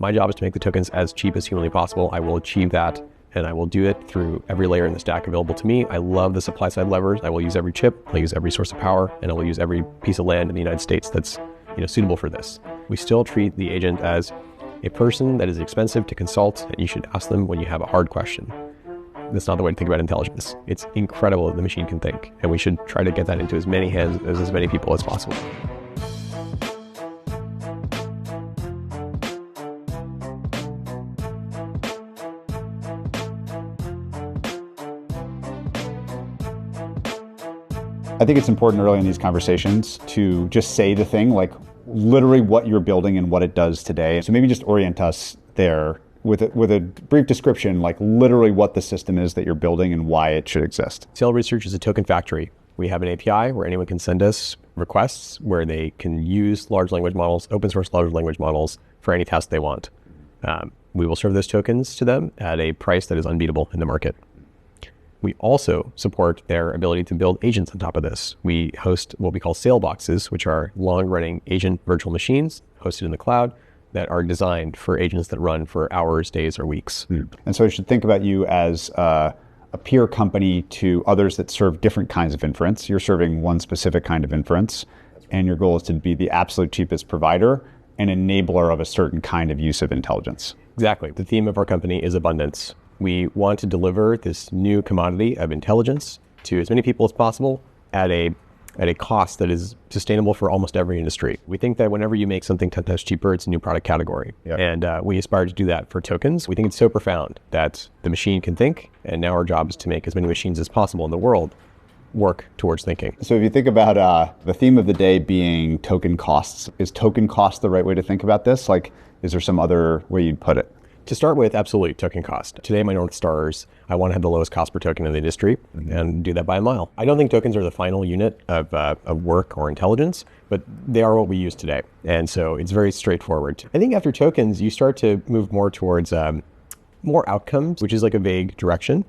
My job is to make the tokens as cheap as humanly possible. I will achieve that, and I will do it through every layer in the stack available to me. I love the supply side levers. I will use every chip, I'll use every source of power, and I will use every piece of land in the United States that's suitable for this. We still treat the agent as a person that is expensive to consult, and you should ask them when you have a hard question. That's not the way to think about intelligence. It's incredible that the machine can think, and we should try to get that into as many hands as many people as possible. I think it's important early in these conversations to just say the thing, like literally what you're building and what it does today. So maybe just orient us there with a brief description, like literally what the system is that you're building and why it should exist. Sail Research is a token factory. We have an API where anyone can send us requests where they can use large language models, open source large language models for any task they want. We will serve those tokens to them at a price that is unbeatable in the market. We also support their ability to build agents on top of this. We host what we call Sail boxes, which are long-running agent virtual machines hosted in the cloud that are designed for agents that run for hours, days, or weeks. And so you should think about you as a peer company to others that serve different kinds of inference. You're serving one specific kind of inference, and your goal is to be the absolute cheapest provider and enabler of a certain kind of use of intelligence. Exactly. The theme of our company is abundance. We want to deliver this new commodity of intelligence to as many people as possible at a cost that is sustainable for almost every industry. We think that whenever you make something 10 times cheaper, it's a new product category. Yep. And we aspire to do that for tokens. We think it's so profound that the machine can think, and now our job is to make as many machines as possible in the world work towards thinking. So if you think about the theme of the day being token costs, is token cost the right way to think about this? Like, is there some other way you'd put it? To start with, absolutely, token cost. Today, my North Stars, I want to have the lowest cost per token in the industry and do that by a mile. I don't think tokens are the final unit of work or intelligence, but they are what we use today. And so it's very straightforward. I think after tokens, you start to move more towards more outcomes, which is like a vague direction.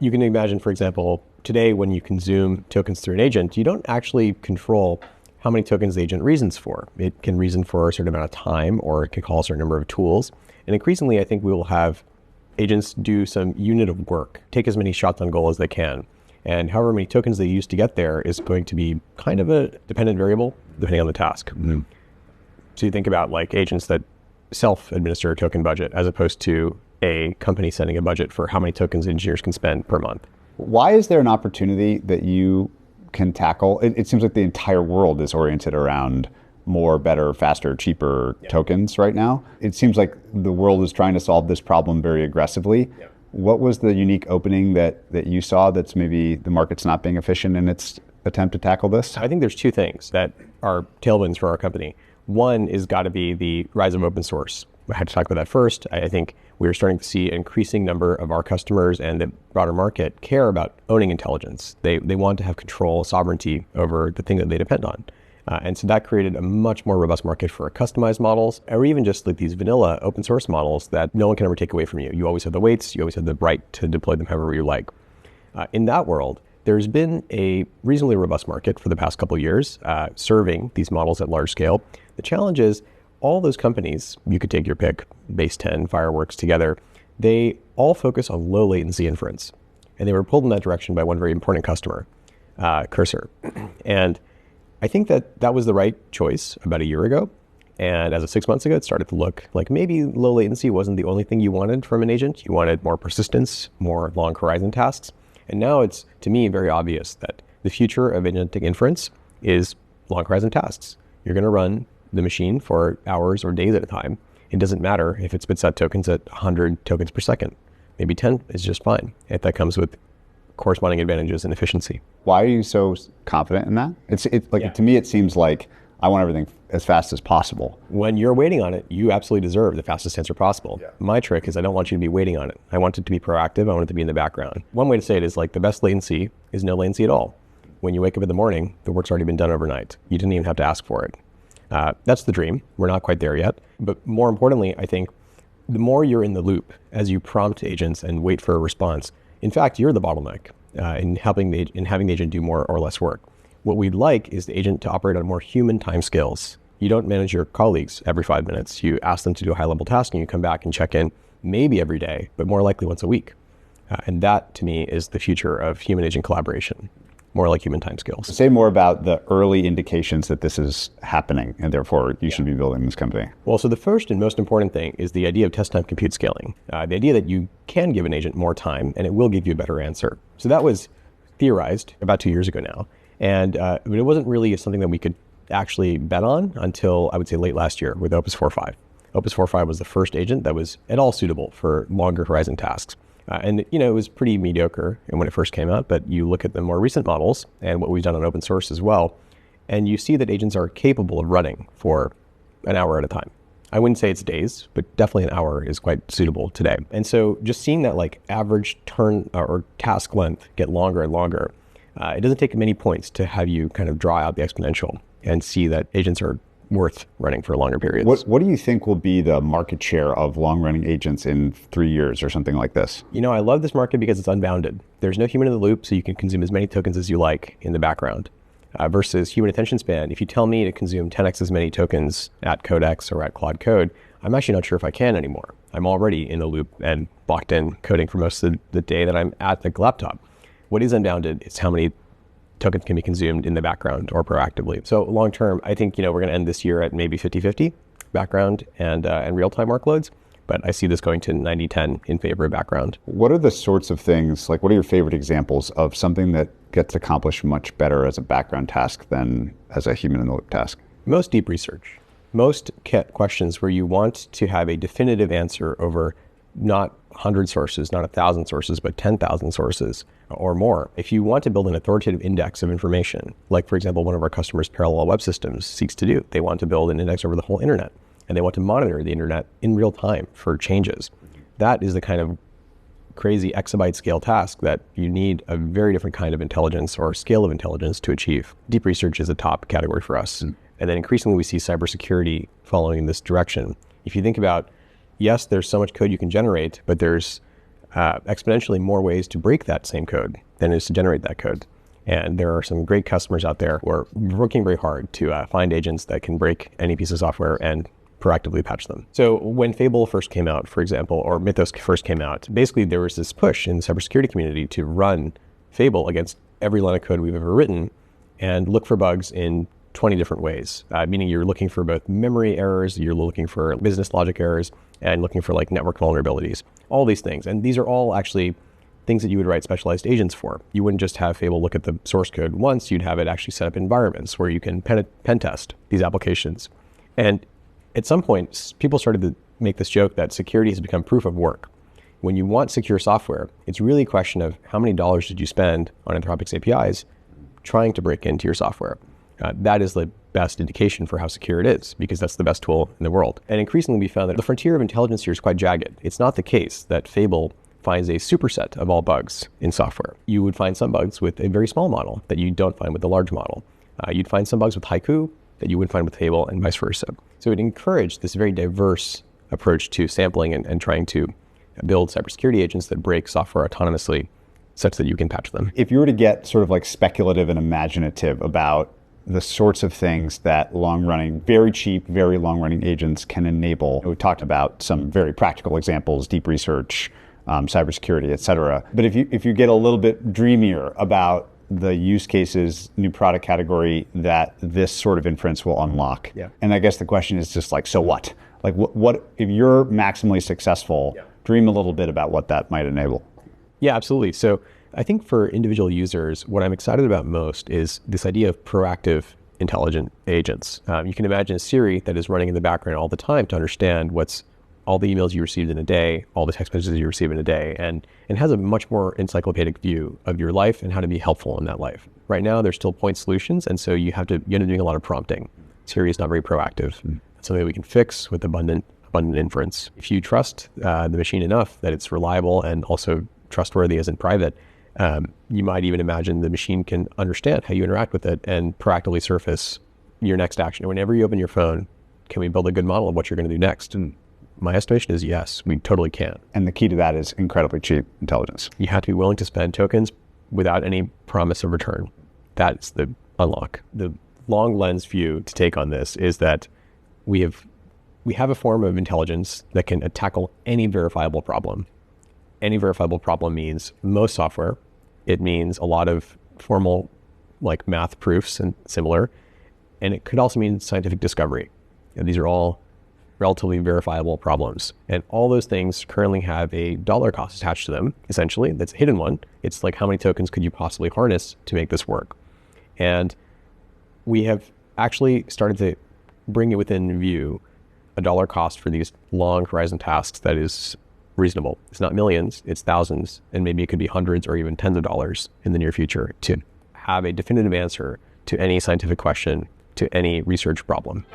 You can imagine, for example, today when you consume tokens through an agent, you don't actually control how many tokens the agent reasons for. It can reason for a certain amount of time, or it can call a certain number of tools. And increasingly, I think we will have agents do some unit of work, take as many shots on goal as they can. And however many tokens they use to get there is going to be kind of a dependent variable depending on the task. Mm-hmm. So you think about like agents that self-administer a token budget as opposed to a company setting a budget for how many tokens engineers can spend per month. Why is there an opportunity that you can tackle? It seems like the entire world is oriented around more, better, faster, cheaper tokens right now. It seems like the world is trying to solve this problem very aggressively. What was the unique opening that you saw that's maybe the market's not being efficient in its attempt to tackle this? I think there's two things that are tailwinds for our company. One is got to be the rise of open source. I had to talk about that first. I think we're starting to see an increasing number of our customers and the broader market care about owning intelligence. They want to have control, sovereignty over the thing that they depend on. And so that created a much more robust market for customized models, or even just like these vanilla open source models that no one can ever take away from you. You always have the weights, you always have the right to deploy them however you like. In that world, there's been a reasonably robust market for the past couple of years serving these models at large scale. The challenge is all those companies, you could take your pick, Base 10, Fireworks together, they all focus on low latency inference. And they were pulled in that direction by one very important customer, Cursor. And I think that was the right choice about a year ago. And as of 6 months ago, it started to look like maybe low latency wasn't the only thing you wanted from an agent. You wanted more persistence, more long horizon tasks. And now it's, to me, very obvious that the future of agentic inference is long horizon tasks. You're going to run the machine for hours or days at a time. It doesn't matter if it spits out tokens at 100 tokens per second. Maybe 10 is just fine if that comes with corresponding advantages and efficiency. Why are you so confident in that? To me, it seems like I want everything as fast as possible. When you're waiting on it, you absolutely deserve the fastest answer possible. Yeah. My trick is I don't want you to be waiting on it. I want it to be proactive. I want it to be in the background. One way to say it is like the best latency is no latency at all. When you wake up in the morning, the work's already been done overnight. You didn't even have to ask for it. That's the dream. We're not quite there yet. But more importantly, I think the more you're in the loop as you prompt agents and wait for a response, in fact, you're the bottleneck in having the agent do more or less work. What we'd like is the agent to operate on more human timescales. You don't manage your colleagues every 5 minutes. You ask them to do a high-level task, and you come back and check in maybe every day, but more likely once a week. And that, to me, is the future of human-agent collaboration, more like human timescales. Say more about the early indications that this is happening, and therefore you should be building this company. Well, so the first and most important thing is the idea of test-time compute scaling. The idea that you can give an agent more time, and it will give you a better answer. So that was theorized about 2 years ago now. And but it wasn't really something that we could actually bet on until, I would say, late last year with Opus 4.5. Opus 4.5 was the first agent that was at all suitable for longer horizon tasks. And it was pretty mediocre when it first came out, but you look at the more recent models and what we've done on open source as well, and you see that agents are capable of running for an hour at a time. I wouldn't say it's days, but definitely an hour is quite suitable today. And so just seeing that like average turn or task length get longer and longer, it doesn't take many points to have you kind of draw out the exponential and see that agents are worth running for longer periods. What do you think will be the market share of long-running agents in 3 years or something like this? I love this market because it's unbounded. There's no human in the loop, so you can consume as many tokens as you like in the background. Versus human attention span, if you tell me to consume 10x as many tokens at Codex or at Claude Code, I'm actually not sure if I can anymore. I'm already in the loop and locked in coding for most of the day that I'm at the laptop. What is unbounded is how many tokens can be consumed in the background or proactively. So long term, I think we're going to end this year at maybe 50-50 background and real-time workloads, but I see this going to 90-10 in favor of background. What are the sorts of things, like what are your favorite examples of something that gets accomplished much better as a background task than as a human-in-the-loop task? Most deep research. Most questions where you want to have a definitive answer over not 100 sources, not 1,000 sources, but 10,000 sources or more. If you want to build an authoritative index of information, like for example, one of our customers, Parallel Web Systems, seeks to do, they want to build an index over the whole internet, and they want to monitor the internet in real time for changes. That is the kind of crazy exabyte scale task that you need a very different kind of intelligence or scale of intelligence to achieve. Deep research is a top category for us. And then increasingly we see cybersecurity following in this direction. If you think about, yes, there's so much code you can generate, but there's exponentially more ways to break that same code than is to generate that code. And there are some great customers out there who are working very hard to find agents that can break any piece of software and proactively patch them. So when Fable first came out, for example, or Mythos first came out, basically there was this push in the cybersecurity community to run Fable against every line of code we've ever written and look for bugs in 20 different ways, meaning you're looking for both memory errors, you're looking for business logic errors, and looking for like network vulnerabilities, all these things. And these are all actually things that you would write specialized agents for. You wouldn't just have Fable look at the source code once, you'd have it actually set up environments where you can pen test these applications. And at some point, people started to make this joke that security has become proof of work. When you want secure software, it's really a question of how many dollars did you spend on Anthropic's APIs trying to break into your software. That is the best indication for how secure it is, because that's the best tool in the world. And increasingly we found that the frontier of intelligence here is quite jagged. It's not the case that Fable finds a superset of all bugs in software. You would find some bugs with a very small model that you don't find with the large model. You'd find some bugs with Haiku that you wouldn't find with Fable, and vice versa. So it encouraged this very diverse approach to sampling and trying to build cybersecurity agents that break software autonomously such that you can patch them. If you were to get sort of like speculative and imaginative about the sorts of things that long-running, very cheap, very long-running agents can enable. We talked about some very practical examples, deep research, cybersecurity, et cetera. But if you get a little bit dreamier about the use cases, new product category that this sort of inference will unlock. Yeah. And I guess the question is just like, so what? Like what if you're maximally successful, dream a little bit about what that might enable. Yeah, absolutely. So I think for individual users, what I'm excited about most is this idea of proactive intelligent agents. You can imagine a Siri that is running in the background all the time to understand what's all the emails you received in a day, all the text messages you receive in a day, and has a much more encyclopedic view of your life and how to be helpful in that life. Right now, there's still point solutions, and so you end up doing a lot of prompting. Siri is not very proactive. That's something that we can fix with abundant inference. If you trust the machine enough that it's reliable and also trustworthy as in private, you might even imagine the machine can understand how you interact with it and proactively surface your next action. Whenever you open your phone, can we build a good model of what you're going to do next? And my estimation is yes, we totally can. And the key to that is incredibly cheap intelligence. You have to be willing to spend tokens without any promise of return. That's the unlock. The long lens view to take on this is that we have a form of intelligence that can tackle any verifiable problem. Any verifiable problem means most software. It means a lot of formal like math proofs and similar. And it could also mean scientific discovery. And these are all relatively verifiable problems. And all those things currently have a dollar cost attached to them, essentially. That's a hidden one. It's like how many tokens could you possibly harness to make this work? And we have actually started to bring it within view a dollar cost for these long horizon tasks that is reasonable. It's not millions, it's thousands, and maybe it could be hundreds or even tens of dollars in the near future to have a definitive answer to any scientific question, to any research problem.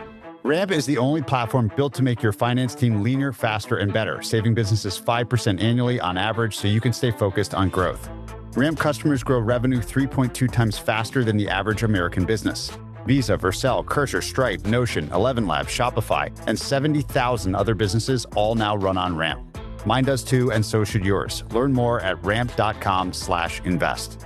Ramp is the only platform built to make your finance team leaner, faster, and better, saving businesses 5% annually on average so you can stay focused on growth. Ramp customers grow revenue 3.2 times faster than the average American business. Visa, Vercel, Cursor, Stripe, Notion, 11 Labs, Shopify, and 70,000 other businesses all now run on Ramp. Mine does too, and so should yours. Learn more at ramp.com/invest.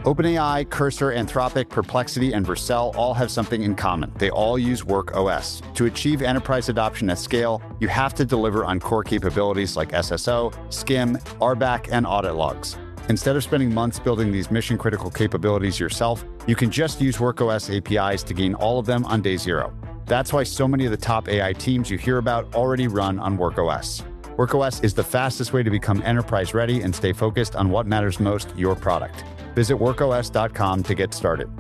OpenAI, Cursor, Anthropic, Perplexity, and Vercel all have something in common. They all use WorkOS. To achieve enterprise adoption at scale, you have to deliver on core capabilities like SSO, SCIM, RBAC, and audit logs. Instead of spending months building these mission-critical capabilities yourself, you can just use WorkOS APIs to gain all of them on day zero. That's why so many of the top AI teams you hear about already run on WorkOS. WorkOS is the fastest way to become enterprise ready and stay focused on what matters most, your product. Visit workos.com to get started.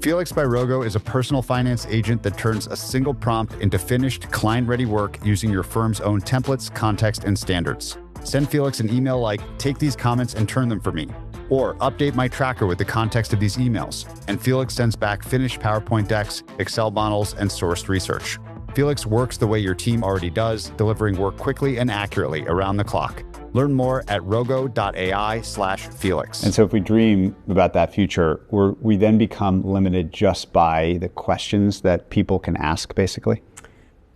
Felix by Rogo is a personal finance agent that turns a single prompt into finished, client-ready work using your firm's own templates, context, and standards. Send Felix an email like, "Take these comments and turn them for me," or "Update my tracker with the context of these emails," and Felix sends back finished PowerPoint decks, Excel models, and sourced research. Felix works the way your team already does, delivering work quickly and accurately around the clock. Learn more at rogo.ai/Felix. And so if we dream about that future, we then become limited just by the questions that people can ask, basically?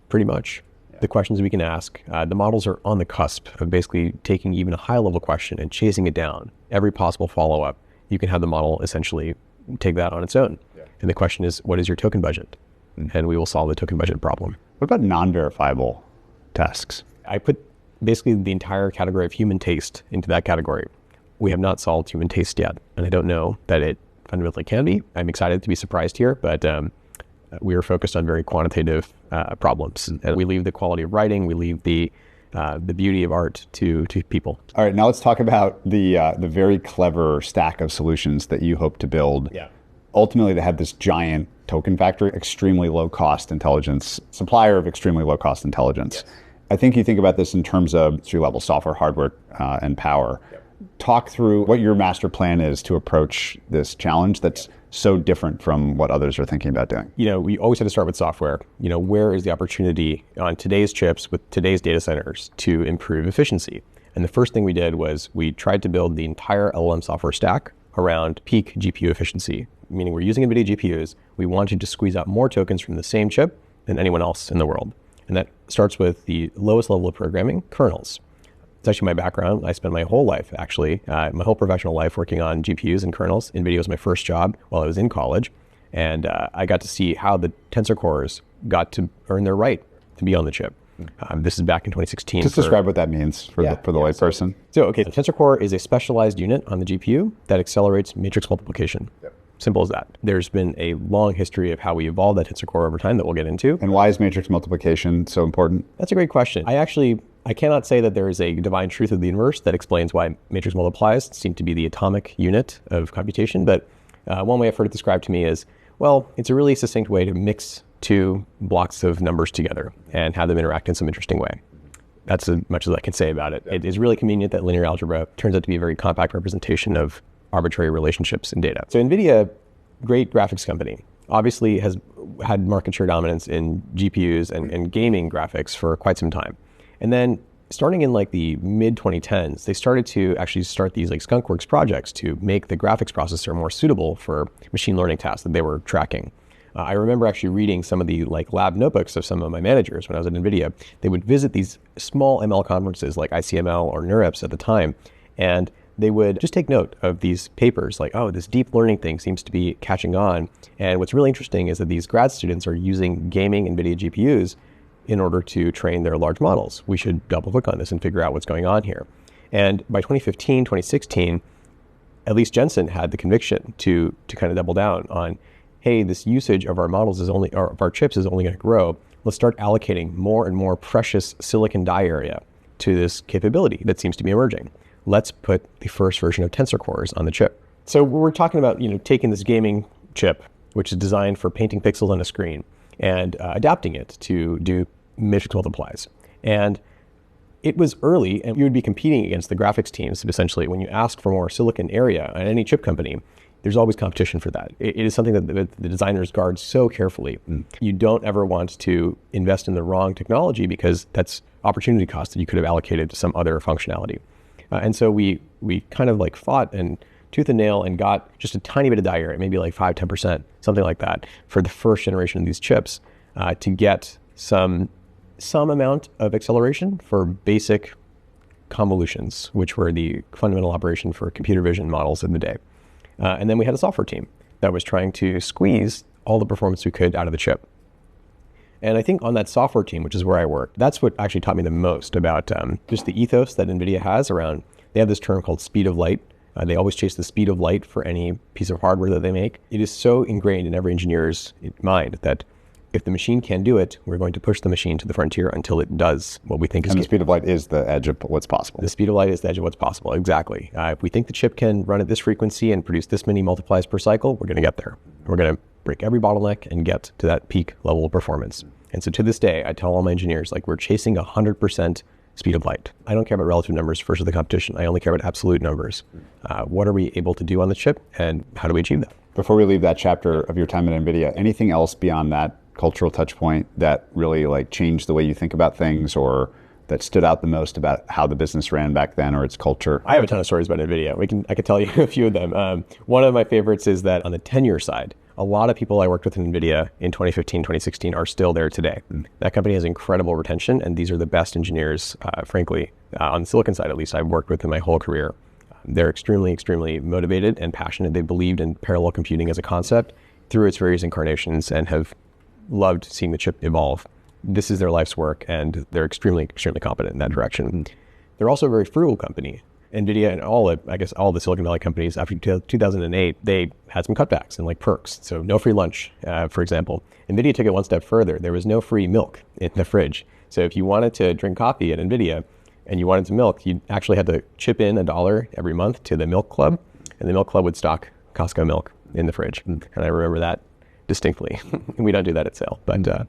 Pretty much. The questions we can ask. The models are on the cusp of basically taking even a high-level question and chasing it down. Every possible follow-up, you can have the model essentially take that on its own. Yeah. And the question is, what is your token budget? And we will solve the token budget problem. What about non-verifiable tasks? I put basically the entire category of human taste into that category. We have not solved human taste yet, and I don't know that it fundamentally can be. I'm excited to be surprised here, but we are focused on very quantitative problems. And we leave the quality of writing, we leave the beauty of art to people. All right, now let's talk about the very clever stack of solutions that you hope to build. Yeah. Ultimately, they have this giant token factory, extremely low-cost intelligence, supplier of extremely low-cost intelligence. Yes. I think you think about this in terms of three-level software, hardware, and power. Yep. Talk through what your master plan is to approach this challenge that's so different from what others are thinking about doing. You know, we always have to start with software. You know, where is the opportunity on today's chips with today's data centers to improve efficiency? And the first thing we did was we tried to build the entire LLM software stack around peak GPU efficiency, meaning we're using NVIDIA GPUs. We wanted to squeeze out more tokens from the same chip than anyone else in the world. And that starts with the lowest level of programming, kernels. It's actually my background. I spent my whole life, actually, my whole professional life working on GPUs and kernels. NVIDIA was my first job while I was in college. And I got to see how the tensor cores got to earn their right to be on the chip. This is back in 2016. Just describe what that means for the layperson. So, okay, the tensor core is a specialized unit on the GPU that accelerates matrix multiplication. Yep. Simple as that. There's been a long history of how we evolved that tensor core over time that we'll get into. And why is matrix multiplication so important? That's a great question. I cannot say that there is a divine truth of the universe that explains why matrix multiplies seem to be the atomic unit of computation. But one way I've heard it described to me is, well, it's a really succinct way to mix two blocks of numbers together and have them interact in some interesting way. That's as much as I can say about it. It is really convenient that linear algebra turns out to be a very compact representation of arbitrary relationships in data. So NVIDIA, great graphics company, obviously has had market share dominance in GPUs and gaming graphics for quite some time. And then starting in like the mid 2010s, they started to actually start these like skunkworks projects to make the graphics processor more suitable for machine learning tasks that they were tracking. I remember actually reading some of the like lab notebooks of some of my managers when I was at NVIDIA. They would visit these small ML conferences like ICML or NeurIPS at the time, and they would just take note of these papers like, oh, this deep learning thing seems to be catching on. And what's really interesting is that these grad students are using gaming NVIDIA GPUs in order to train their large models. We should double click on this and figure out what's going on here. And by 2015, 2016, at least Jensen had the conviction to kind of double down on, hey, this usage of our models or of our chips is only going to grow. Let's start allocating more and more precious silicon die area to this capability that seems to be emerging. Let's put the first version of Tensor cores on the chip. So we're talking about, taking this gaming chip, which is designed for painting pixels on a screen, and adapting it to do matrix multiplies. And it was early, and you would be competing against the graphics teams. Essentially, when you ask for more silicon area at any chip company, there's always competition for that. It is something that the designers guard so carefully. You don't ever want to invest in the wrong technology because that's opportunity cost that you could have allocated to some other functionality. And so we kind of like fought and tooth and nail and got just a tiny bit of die area, maybe like 5-10%, something like that, for the first generation of these chips to get some amount of acceleration for basic convolutions, which were the fundamental operation for computer vision models in the day. And then we had a software team that was trying to squeeze all the performance we could out of the chip. And I think on that software team, which is where I work, that's what actually taught me the most about just the ethos that NVIDIA has around, they have this term called speed of light. They always chase the speed of light for any piece of hardware that they make. It is so ingrained in every engineer's mind that if the machine can do it, we're going to push the machine to the frontier until it does what we think is. And the speed of light is the edge of what's possible. The speed of light is the edge of what's possible, exactly. If we think the chip can run at this frequency and produce this many multiplies per cycle, we're going to get there. We're going to break every bottleneck and get to that peak level of performance. And so to this day, I tell all my engineers, like, we're chasing 100% speed of light. I don't care about relative numbers versus the competition. I only care about absolute numbers. What are we able to do on the chip, and how do we achieve that? Before we leave that chapter of your time at NVIDIA, anything else beyond that cultural touch point that really like changed the way you think about things, or that stood out the most about how the business ran back then or its culture? I have a ton of stories about NVIDIA. I could tell you a few of them. One of my favorites is that on the tenure side, a lot of people I worked with in NVIDIA in 2015, 2016 are still there today. That company has incredible retention, and these are the best engineers, frankly, on the silicon side at least, I've worked with in my whole career. They're extremely, extremely motivated and passionate. They believed in parallel computing as a concept through its various incarnations and have loved seeing the chip evolve. This is their life's work, and they're extremely, extremely competent in that direction. They're also a very frugal company. NVIDIA and all the Silicon Valley companies after 2008, they had some cutbacks and like perks. So no free lunch, for example. NVIDIA took it one step further. There was no free milk in the fridge. So if you wanted to drink coffee at NVIDIA and you wanted some milk, you actually had to chip in $1 every month to the milk club, and the milk club would stock Costco milk in the fridge. And I remember that distinctly. We don't do that at Sale, but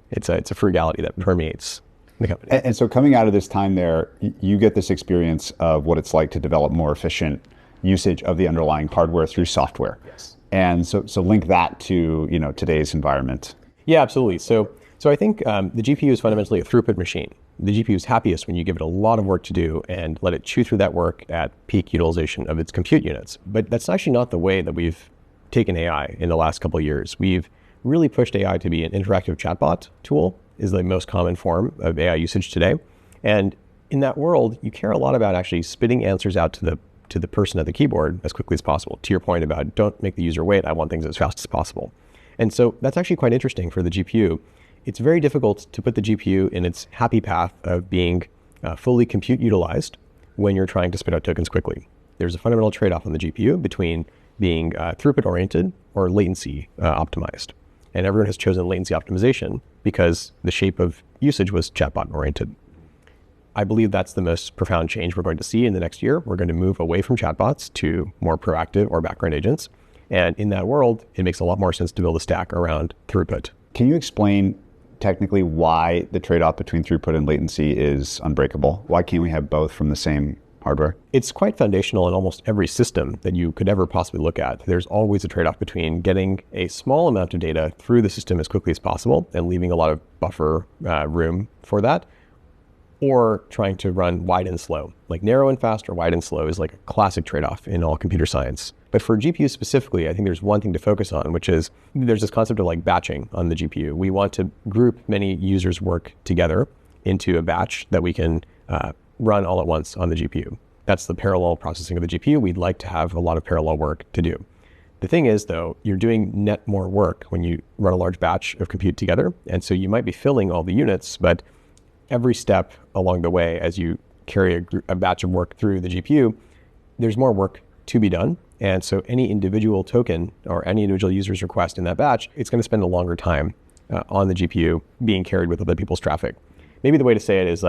it's a frugality that permeates the company. And so coming out of this time there, you get this experience of what it's like to develop more efficient usage of the underlying hardware through software. Yes. And so link that to today's environment. Yeah, absolutely. So I think the GPU is fundamentally a throughput machine. The GPU is happiest when you give it a lot of work to do and let it chew through that work at peak utilization of its compute units. But that's actually not the way that we've taken AI in the last couple of years. We've really pushed AI to be an interactive chatbot tool, is the most common form of AI usage today. And in that world, you care a lot about actually spitting answers out to the person at the keyboard as quickly as possible. To your point about don't make the user wait, I want things as fast as possible. And so that's actually quite interesting for the GPU. It's very difficult to put the GPU in its happy path of being fully compute utilized when you're trying to spit out tokens quickly. There's a fundamental trade-off on the GPU between being throughput oriented or latency optimized. And everyone has chosen latency optimization because the shape of usage was chatbot oriented. I believe that's the most profound change we're going to see in the next year. We're going to move away from chatbots to more proactive or background agents. And in that world, it makes a lot more sense to build a stack around throughput. Can you explain technically why the trade-off between throughput and latency is unbreakable? Why can't we have both from the same hardware? It's quite foundational in almost every system that you could ever possibly look at. There's always a trade-off between getting a small amount of data through the system as quickly as possible and leaving a lot of buffer room for that, or trying to run wide and slow. Like narrow and fast or wide and slow is like a classic trade-off in all computer science. But for GPUs specifically, I think there's one thing to focus on, which is there's this concept of like batching on the GPU. We want to group many users' work together into a batch that we can run all at once on the GPU. That's the parallel processing of the GPU. We'd like to have a lot of parallel work to do. The thing is, though, you're doing net more work when you run a large batch of compute together. And so you might be filling all the units, but every step along the way, as you carry a batch of work through the GPU, there's more work to be done. And so any individual token or any individual user's request in that batch, it's going to spend a longer time on the GPU being carried with other people's traffic. Maybe the way to say it is,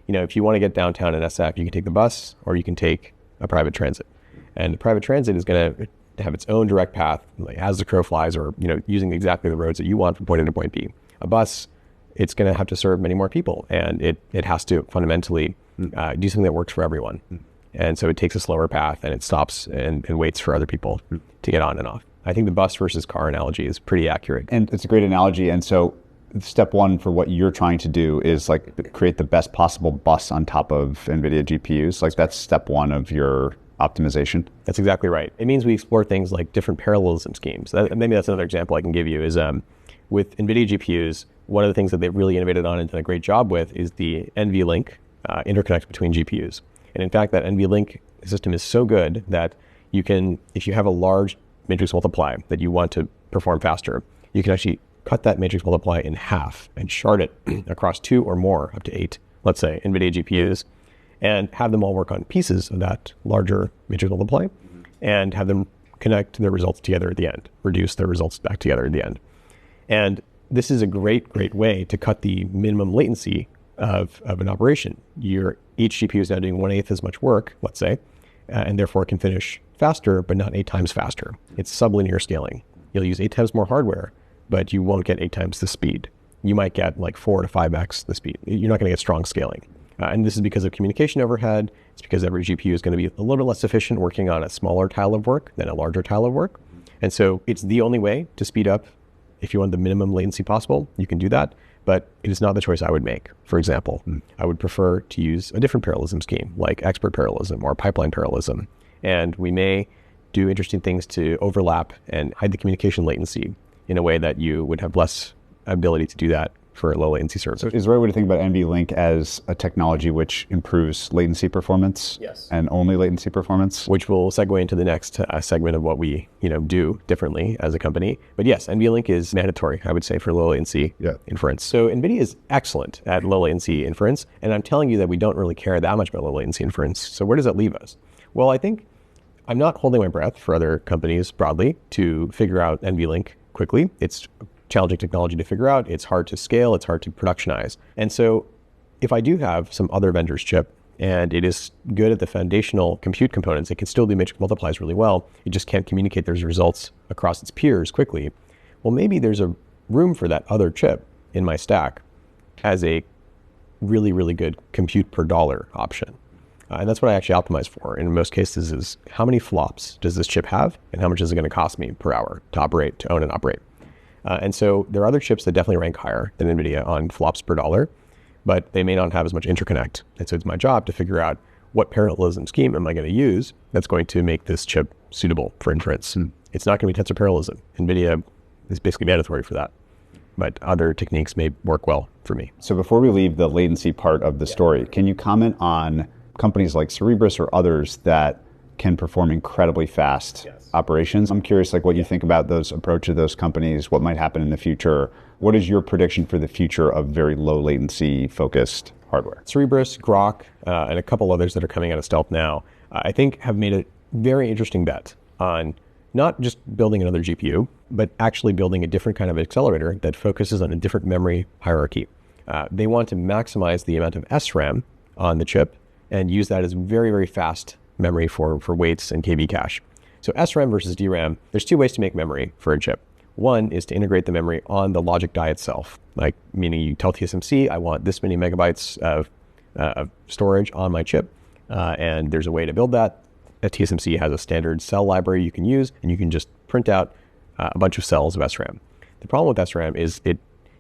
if you want to get downtown in SF, you can take the bus or you can take a private transit. And the private transit is going to have its own direct path, like as the crow flies, or using exactly the roads that you want from point A to point B. A bus, it's going to have to serve many more people, and it has to fundamentally do something that works for everyone. And so it takes a slower path and it stops and waits for other people to get on and off. I think the bus versus car analogy is pretty accurate. And it's a great analogy. And so step one for what you're trying to do is like create the best possible bus on top of NVIDIA GPUs. Like that's step one of your optimization. That's exactly right. It means we explore things like different parallelism schemes. Maybe that's another example I can give you is with NVIDIA GPUs, one of the things that they've really innovated on and done a great job with is the NVLink interconnect between GPUs. And in fact, that NVLink system is so good that you can, if you have a large matrix multiply that you want to perform faster, you can actually cut that matrix multiply in half and shard it across 2 or more, up to 8, let's say, NVIDIA GPUs, and have them all work on pieces of that larger matrix multiply and have them connect their results together at the end, reduce their results back together at the end. And this is a great, great way to cut the minimum latency of an operation. Each GPU is now doing 1/8 as much work, let's say, and therefore can finish faster, but not 8 times faster. It's sublinear scaling. You'll use 8 times more hardware, but you won't get 8 times the speed. You might get like 4 to 5x the speed. You're not going to get strong scaling. And this is because of communication overhead. It's because every GPU is going to be a little bit less efficient working on a smaller tile of work than a larger tile of work. And so it's the only way to speed up. If you want the minimum latency possible, you can do that. But it is not the choice I would make. For example, I would prefer to use a different parallelism scheme like expert parallelism or pipeline parallelism. And we may do interesting things to overlap and hide the communication latency in a way that you would have less ability to do that for low latency service. So is the right way to think about NVLink as a technology which improves latency performance? Yes. And only latency performance? Which will segue into the next segment of what we do differently as a company. But yes, NVLink is mandatory, I would say, for low latency inference. So NVIDIA is excellent at low latency inference. And I'm telling you that we don't really care that much about low latency inference. So where does that leave us? Well, I think I'm not holding my breath for other companies broadly to figure out NVLink quickly. It's challenging technology to figure out. It's hard to scale. It's hard to productionize. And so if I do have some other vendor's chip and it is good at the foundational compute components, it can still do matrix multiplies really well. It just can't communicate those results across its peers quickly. Well, maybe there's a room for that other chip in my stack as a really, really good compute per dollar option. And that's what I actually optimize for in most cases is how many flops does this chip have and how much is it going to cost me per hour to own and operate. And so there are other chips that definitely rank higher than NVIDIA on flops per dollar, but they may not have as much interconnect. And so it's my job to figure out what parallelism scheme am I going to use that's going to make this chip suitable for inference. It's not going to be tensor parallelism. NVIDIA is basically mandatory for that, but other techniques may work well for me. So before we leave the latency part of the story, can you comment on companies like Cerebras or others that can perform incredibly fast operations? I'm curious, like what you think about those approach of those companies, what might happen in the future. What is your prediction for the future of very low latency focused hardware? Cerebras, Grok, and a couple others that are coming out of stealth now, I think have made a very interesting bet on not just building another GPU, but actually building a different kind of accelerator that focuses on a different memory hierarchy. They want to maximize the amount of SRAM on the chip and use that as very, very fast memory for weights and KV cache. So SRAM versus DRAM, there's 2 ways to make memory for a chip. One is to integrate the memory on the logic die itself, like meaning you tell TSMC, I want this many megabytes of storage on my chip, and there's a way to build that. TSMC has a standard cell library you can use, and you can just print out a bunch of cells of SRAM. The problem with SRAM is it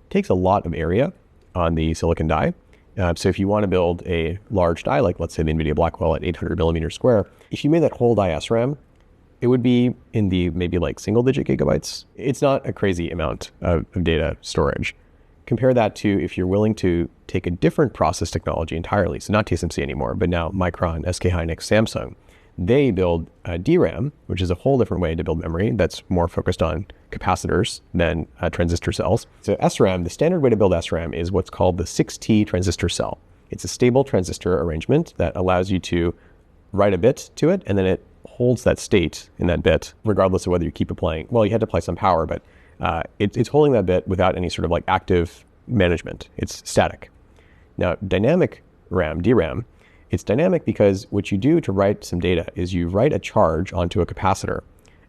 takes a lot of area on the silicon die. So if you want to build a large die, like let's say the NVIDIA Blackwell at 800 millimeters square, if you made that whole die SRAM, it would be in the maybe like single digit gigabytes. It's not a crazy amount of data storage. compare that to if you're willing to take a different process technology entirely, so not TSMC anymore, but now Micron, SK Hynix, Samsung, they build DRAM, which is a whole different way to build memory that's more focused on capacitors than transistor cells. So SRAM, the standard way to build SRAM is what's called the 6T transistor cell. It's a stable transistor arrangement that allows you to write a bit to it, and then it holds that state in that bit, regardless of whether you keep applying. Well, you had to apply some power, but it's holding that bit without any sort of like active management. It's static. Now, dynamic RAM, DRAM, it's dynamic because what you do to write some data is you write a charge onto a capacitor.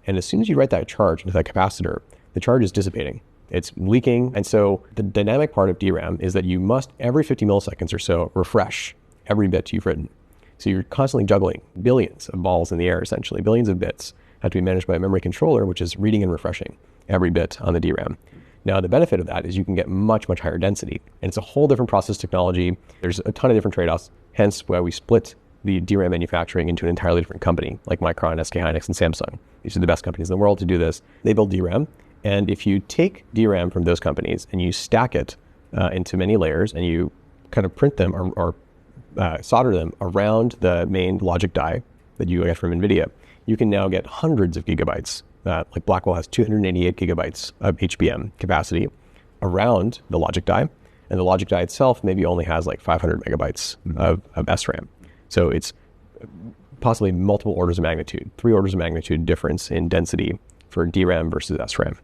And as soon as you write that charge into that capacitor, the charge is dissipating. It's leaking. And so the dynamic part of DRAM is that you must, every 50 milliseconds or so, refresh every bit you've written. So you're constantly juggling billions of balls in the air, essentially. Billions of bits have to be managed by a memory controller, which is reading and refreshing every bit on the DRAM. Now, the benefit of that is you can get much, much higher density. And it's a whole different process technology. There's a ton of different trade-offs, hence why we split the DRAM manufacturing into an entirely different company, like Micron, SK Hynix, and Samsung. These are the best companies in the world to do this. They build DRAM. And if you take DRAM from those companies and you stack it into many layers and you kind of print them or solder them around the main logic die that you get from Nvidia, you can now get hundreds of gigabytes. Like Blackwell has 288 gigabytes of HBM capacity around the logic die, and the logic die itself maybe only has like 500 megabytes of SRAM. So it's possibly multiple orders of magnitude, 3 orders of magnitude difference in density for DRAM versus SRAM.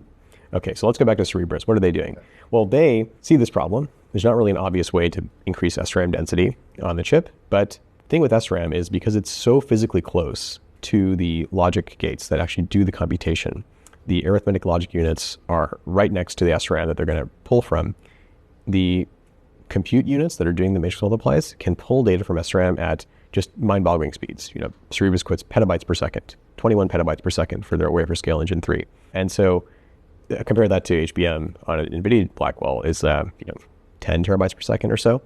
Okay, so let's go back to Cerebras. What are they doing? Well, they see this problem. There's not really an obvious way to increase SRAM density on the chip, but the thing with SRAM is because it's so physically close to the logic gates that actually do the computation, the arithmetic logic units are right next to the SRAM that they're going to pull from. The compute units that are doing the matrix multiplies can pull data from SRAM at just mind-boggling speeds. You know, Cerebras quotes petabytes per second, 21 petabytes per second for their wafer scale engine 3. And so compare that to HBM on an NVIDIA Blackwell is 10 terabytes per second or so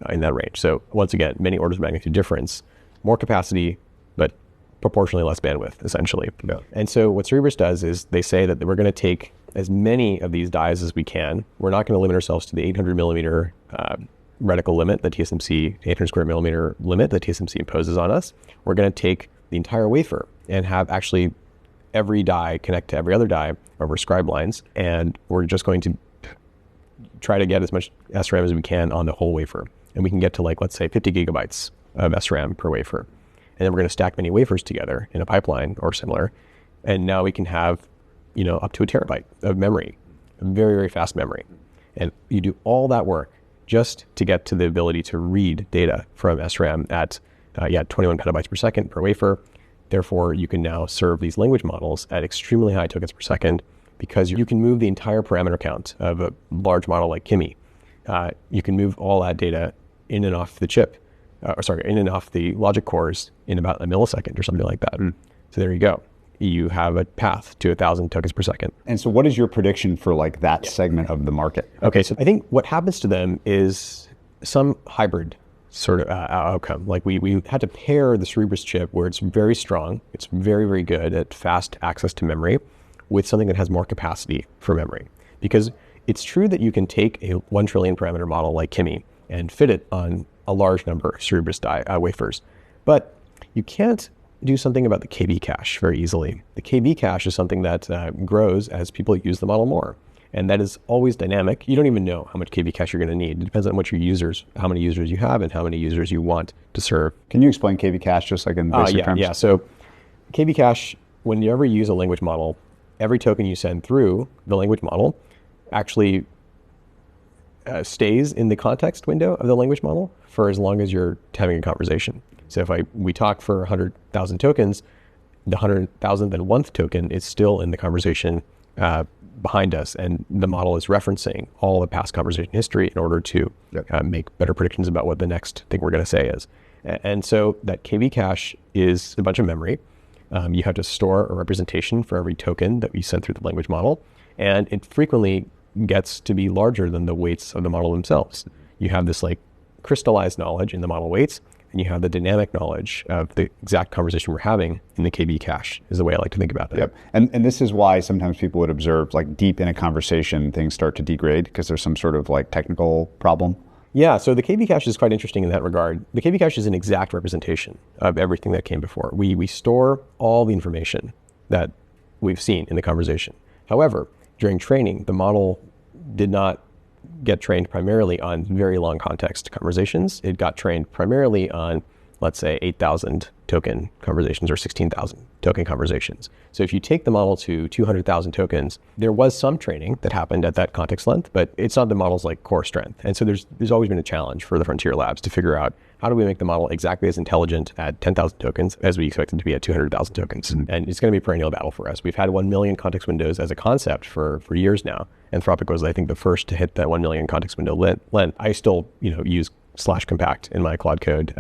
in that range. So once again, many orders of magnitude difference, more capacity, but proportionally less bandwidth, essentially. Yeah. And so what Cerebras does is they say that we're going to take as many of these dies as we can. We're not going to limit ourselves to the 800 millimeter reticle limit, the TSMC 800 square millimeter limit that TSMC imposes on us. We're going to take the entire wafer and have actually every die connect to every other die over scribe lines. And we're just going to try to get as much SRAM as we can on the whole wafer. And we can get to like, let's say 50 gigabytes of SRAM per wafer. And then we're going to stack many wafers together in a pipeline or similar. And now we can have, up to a terabyte of memory, very, very fast memory. And you do all that work just to get to the ability to read data from SRAM at 21 petabytes per second per wafer. Therefore, you can now serve these language models at extremely high tokens per second because you can move the entire parameter count of a large model like Kimi. You can move all that data in and off the chip. In and off the logic cores in about a millisecond or something like that. So there you go. You have a path to 1,000 tokens per second. And so what is your prediction for like that segment of the market? Okay, so I think what happens to them is some hybrid sort of outcome. Like we had to pair the Cerebras chip where it's very strong, it's very, very good at fast access to memory with something that has more capacity for memory. Because it's true that you can take a 1 trillion parameter model like Kimi and fit it on a large number of Cerebras wafers. But you can't do something about the KB cache very easily. The KB cache is something that grows as people use the model more. And that is always dynamic. You don't even know how much KB cache you're going to need. It depends on what your users, how many users you have and how many users you want to serve. Can you explain KB cache just like in basic terms? Yeah. So KB cache, whenever you use a language model, every token you send through the language model actually stays in the context window of the language model for as long as you're having a conversation. So if we talk for 100,000 tokens, the 100,000th and 1th token is still in the conversation behind us, and the model is referencing all the past conversation history in order to make better predictions about what the next thing we're going to say is. And so that KB cache is a bunch of memory. You have to store a representation for every token that we send through the language model, and it frequently gets to be larger than the weights of the model themselves. You have this like crystallized knowledge in the model weights, and you have the dynamic knowledge of the exact conversation we're having in the KB cache, is the way I like to think about that. Yep. And this is why sometimes people would observe, like, deep in a conversation, things start to degrade because there's some sort of like technical problem. Yeah, so the KB cache is quite interesting in that regard. The KB cache is an exact representation of everything that came before. We store all the information that we've seen in the conversation. However, during training, the model did not get trained primarily on very long context conversations. It got trained primarily on, let's say, 8,000 token conversations or 16,000 token conversations. So if you take the model to 200,000 tokens, there was some training that happened at that context length, but it's not the model's like core strength. And so there's always been a challenge for the frontier labs to figure out how do we make the model exactly as intelligent at 10,000 tokens as we expect it to be at 200,000 tokens. Mm-hmm. And it's going to be a perennial battle for us. We've had 1 million context windows as a concept for years now. Anthropic was, I think, the first to hit that 1 million context window length. I still, use /compact in my Claude code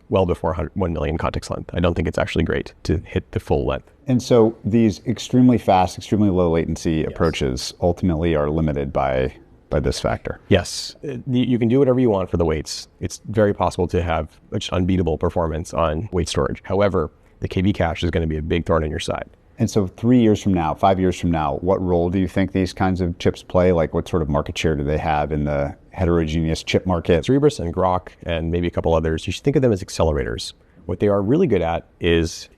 well before 1 million context length. I don't think it's actually great to hit the full length. And so these extremely fast, extremely low latency approaches ultimately are limited by this factor. Yes. You can do whatever you want for the weights. It's very possible to have just unbeatable performance on weight storage. However, the KB cache is going to be a big thorn in your side. And so 3 years from now, 5 years from now, what role do you think these kinds of chips play? Like, what sort of market share do they have in the heterogeneous chip market? Cerebras and Grok and maybe a couple others, you should think of them as accelerators. What they are really good at is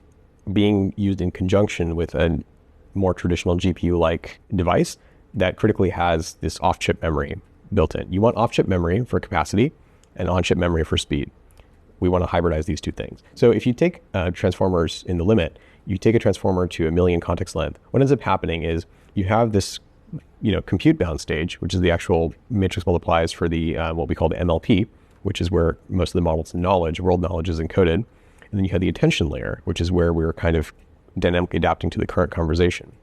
being used in conjunction with a more traditional GPU-like device that critically has this off-chip memory built in. You want off-chip memory for capacity and on-chip memory for speed. We want to hybridize these two things. So if you take transformers in the limit, you take a transformer to 1 million context length, what ends up happening is you have this compute bound stage, which is the actual matrix multiplies for the what we call the MLP, which is where most of the model's knowledge, world knowledge, is encoded. And then you have the attention layer, which is where we're kind of dynamically adapting to the current conversation.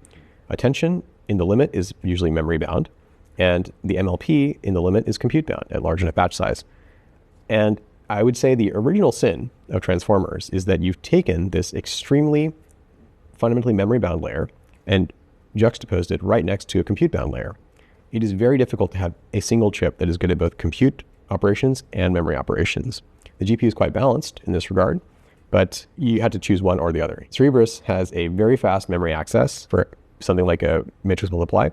Attention in the limit is usually memory bound, and the MLP in the limit is compute bound at large enough batch size. And I would say the original sin of transformers is that you've taken this extremely fundamentally memory bound layer and juxtaposed it right next to a compute bound layer. It is very difficult to have a single chip that is good at both compute operations and memory operations. The GPU is quite balanced in this regard, but you had to choose one or the other. Cerebras has a very fast memory access for something like a matrix multiply,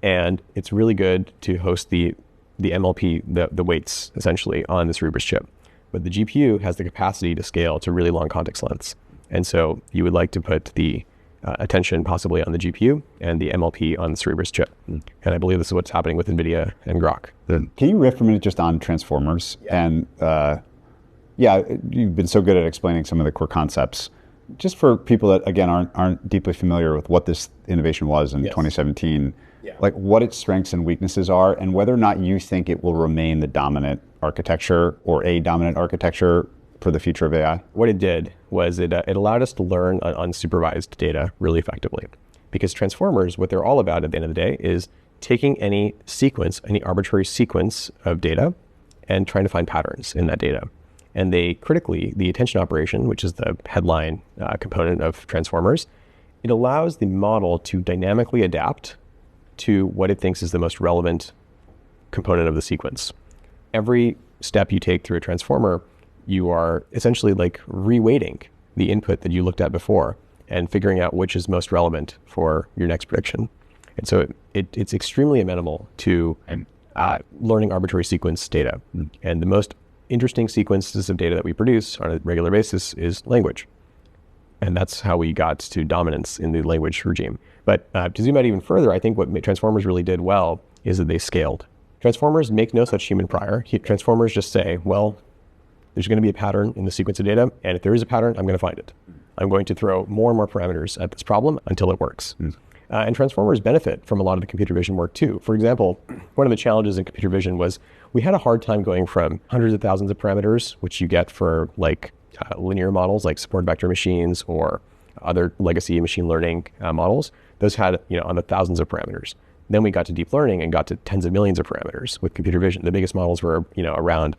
and it's really good to host the MLP, the weights essentially on the Cerebras chip. But the GPU has the capacity to scale to really long context lengths. And so you would like to put the attention possibly on the GPU and the MLP on the Cerebras chip. And I believe this is what's happening with Nvidia and Grok. Can you riff for a minute just on transformers? Yeah. And you've been so good at explaining some of the core concepts. Just for people that, again, aren't deeply familiar with what this innovation was in 2017, like what its strengths and weaknesses are, and whether or not you think it will remain the dominant architecture or a dominant architecture for the future of AI? What it did was it allowed us to learn on unsupervised data really effectively. Because transformers, what they're all about at the end of the day is taking any arbitrary sequence of data and trying to find patterns in that data. And they critically, the attention operation, which is the headline component of transformers, it allows the model to dynamically adapt to what it thinks is the most relevant component of the sequence. Every step you take through a transformer, you are essentially like reweighting the input that you looked at before and figuring out which is most relevant for your next prediction. And so it's extremely amenable to learning arbitrary sequence data. And the most interesting sequences of data that we produce on a regular basis is language. And that's how we got to dominance in the language regime. But to zoom out even further, I think what transformers really did well is that they scaled. Transformers make no such human prior. Transformers just say, well, there's going to be a pattern in the sequence of data, and if there is a pattern, I'm going to find it. I'm going to throw more and more parameters at this problem until it works. And transformers benefit from a lot of the computer vision work too. For example, one of the challenges in computer vision was we had a hard time going from hundreds of thousands of parameters, which you get for like linear models like support vector machines or other legacy machine learning models. Those had on the thousands of parameters. Then we got to deep learning and got to tens of millions of parameters with computer vision. The biggest models were around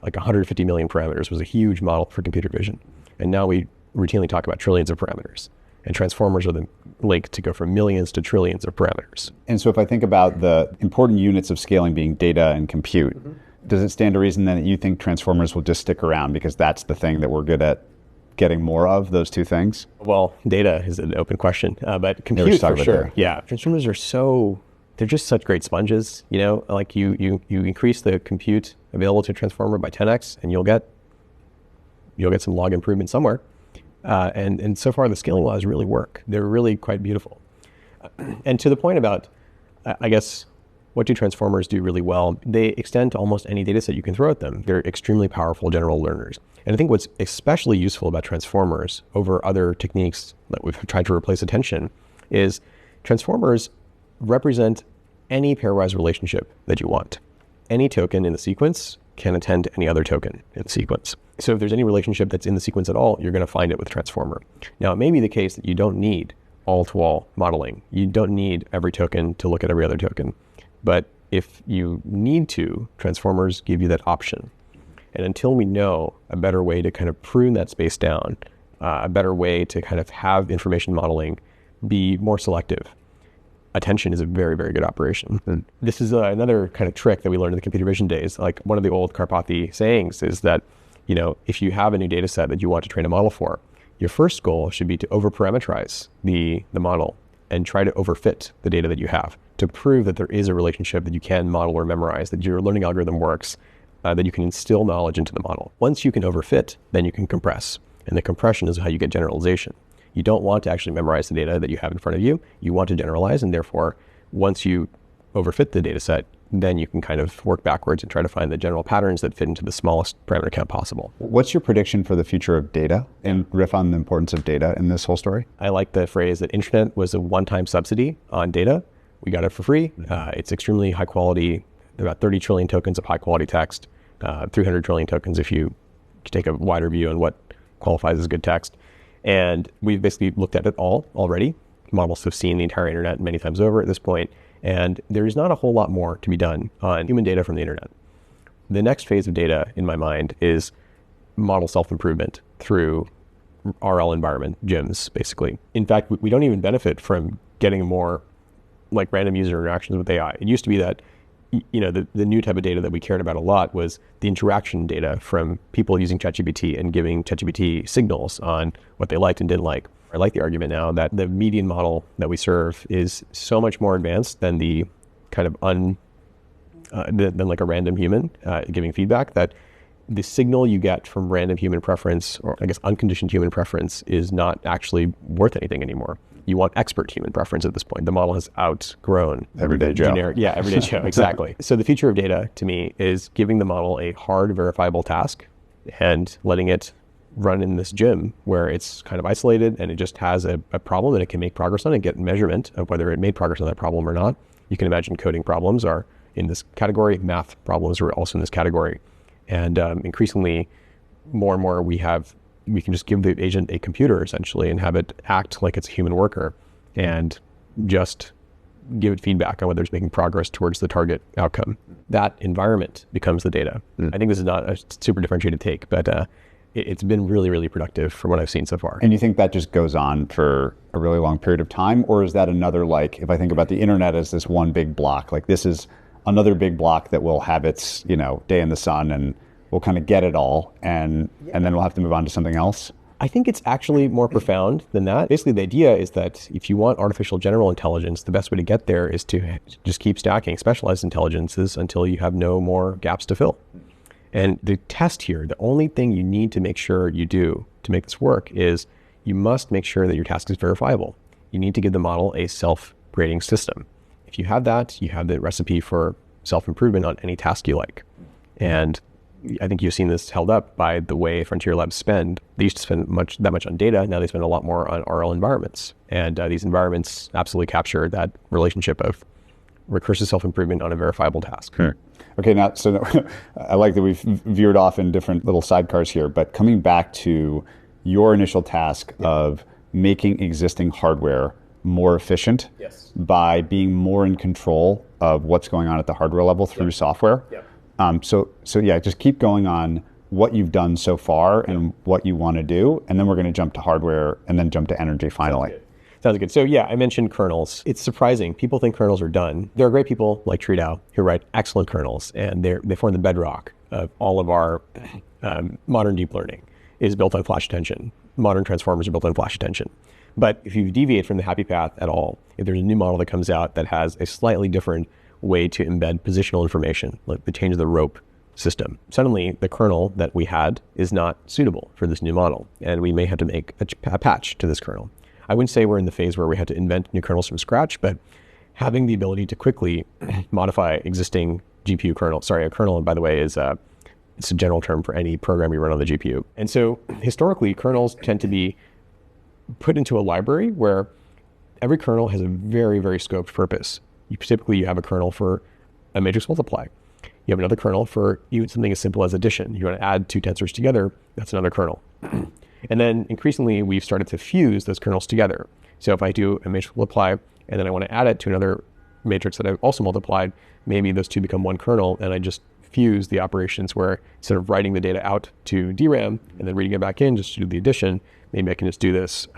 like 150 million parameters was a huge model for computer vision. And now we routinely talk about trillions of parameters. And transformers are the link to go from millions to trillions of parameters. And so if I think about the important units of scaling being data and compute, Does it stand to reason then that you think transformers will just stick around because that's the thing that we're good at getting more of, those two things? Well, data is an open question, but compute for sure. Data. Yeah, transformers they're just such great sponges. Like you increase the compute available to a transformer by 10x, and you'll get some log improvement somewhere. And so far, the scaling laws really work. They're really quite beautiful. And to the point about, I guess, what do transformers do really well? They extend to almost any data set you can throw at them. They're extremely powerful general learners. And I think what's especially useful about transformers over other techniques that we've tried to replace attention is transformers represent any pairwise relationship that you want. Any token in the sequence can attend to any other token in the sequence. So if there's any relationship that's in the sequence at all, you're going to find it with transformer. Now, it may be the case that you don't need all-to-all modeling. You don't need every token to look at every other token. But if you need to, transformers give you that option. And until we know a better way to kind of prune that space down, a better way to kind of have information modeling be more selective, attention is a very, very good operation. This is another kind of trick that we learned in the computer vision days. Like one of the old Karpathy sayings is that, if you have a new data set that you want to train a model for, your first goal should be to over-parameterize the model and try to overfit the data that you have to prove that there is a relationship that you can model or memorize, that your learning algorithm works, that you can instill knowledge into the model. Once you can overfit, then you can compress. And the compression is how you get generalization. You don't want to actually memorize the data that you have in front of you. You want to generalize, and therefore, once you overfit the data set, then you can kind of work backwards and try to find the general patterns that fit into the smallest parameter count possible. What's your prediction for the future of data, and riff on the importance of data in this whole story? I like the phrase that internet was a one-time subsidy on data. We got it for free. It's extremely high quality, about 30 trillion tokens of high quality text, 300 trillion tokens if you take a wider view on what qualifies as good text. And we've basically looked at it all already. Models have seen the entire internet many times over at this point, and there's not a whole lot more to be done on human data from the internet. The next phase of data, in my mind, is model self-improvement through RL environment, GIMs, basically. In fact, we don't even benefit from getting more like random user interactions with AI. It used to be that the new type of data that we cared about a lot was the interaction data from people using ChatGPT and giving ChatGPT signals on what they liked and didn't like. I like the argument now that the median model that we serve is so much more advanced than the kind of than like a random human giving feedback, that the signal you get from random human preference, or I guess unconditioned human preference, is not actually worth anything anymore. You want expert human preference at this point. The model has outgrown everyday Joe. Everyday Joe, exactly. So the future of data, to me, is giving the model a hard, verifiable task and letting it run in this gym where it's kind of isolated and it just has a problem that it can make progress on and get measurement of whether it made progress on that problem or not. You can imagine coding problems are in this category. Math problems are also in this category. And increasingly, more and more we can just give the agent a computer essentially and have it act like it's a human worker and just give it feedback on whether it's making progress towards the target outcome. That environment becomes the data. I think this is not a super differentiated take, but it's been really, really productive from what I've seen so far. And you think that just goes on for a really long period of time? Or is that another, like, if I think about the internet as this one big block, like this is another big block that will have its, day in the sun and we'll kind of get it all and then we'll have to move on to something else? I think it's actually more profound than that. Basically, the idea is that if you want artificial general intelligence, the best way to get there is to just keep stacking specialized intelligences until you have no more gaps to fill. And the test here, the only thing you need to make sure you do to make this work is you must make sure that your task is verifiable. You need to give the model a self-grading system. If you have that, you have the recipe for self-improvement on any task you like. And I think you've seen this held up by the way Frontier Labs spend. They used to spend that much on data. Now they spend a lot more on RL environments. And these environments absolutely capture that relationship of recursive self-improvement on a verifiable task. Okay, now, so I like that we've veered off in different little sidecars here, but coming back to your initial task of making existing hardware more efficient by being more in control of what's going on at the hardware level through software. So just keep going on what you've done so far and what you want to do, and then we're going to jump to hardware and then jump to energy finally. Sounds good. So yeah, I mentioned kernels. It's surprising. People think kernels are done. There are great people like Treedao who write excellent kernels, and they form the bedrock of all of our modern deep learning is built on flash attention. Modern transformers are built on flash attention. But if you deviate from the happy path at all, if there's a new model that comes out that has a slightly different way to embed positional information, like the change of the rope system, suddenly the kernel that we had is not suitable for this new model, and we may have to make a patch to this kernel. I wouldn't say we're in the phase where we had to invent new kernels from scratch, but having the ability to quickly modify existing GPU kernel. Sorry, a kernel, by the way, it's a general term for any program you run on the GPU. And so historically, kernels tend to be put into a library where every kernel has a very, very scoped purpose. Typically, you have a kernel for a matrix multiply. You have another kernel for even something as simple as addition. You want to add two tensors together, that's another kernel. And then increasingly, we've started to fuse those kernels together. So if I do a matrix multiply, and then I want to add it to another matrix that I've also multiplied, maybe those two become one kernel, and I just fuse the operations where instead of writing the data out to DRAM and then reading it back in just to do the addition, maybe I can just do this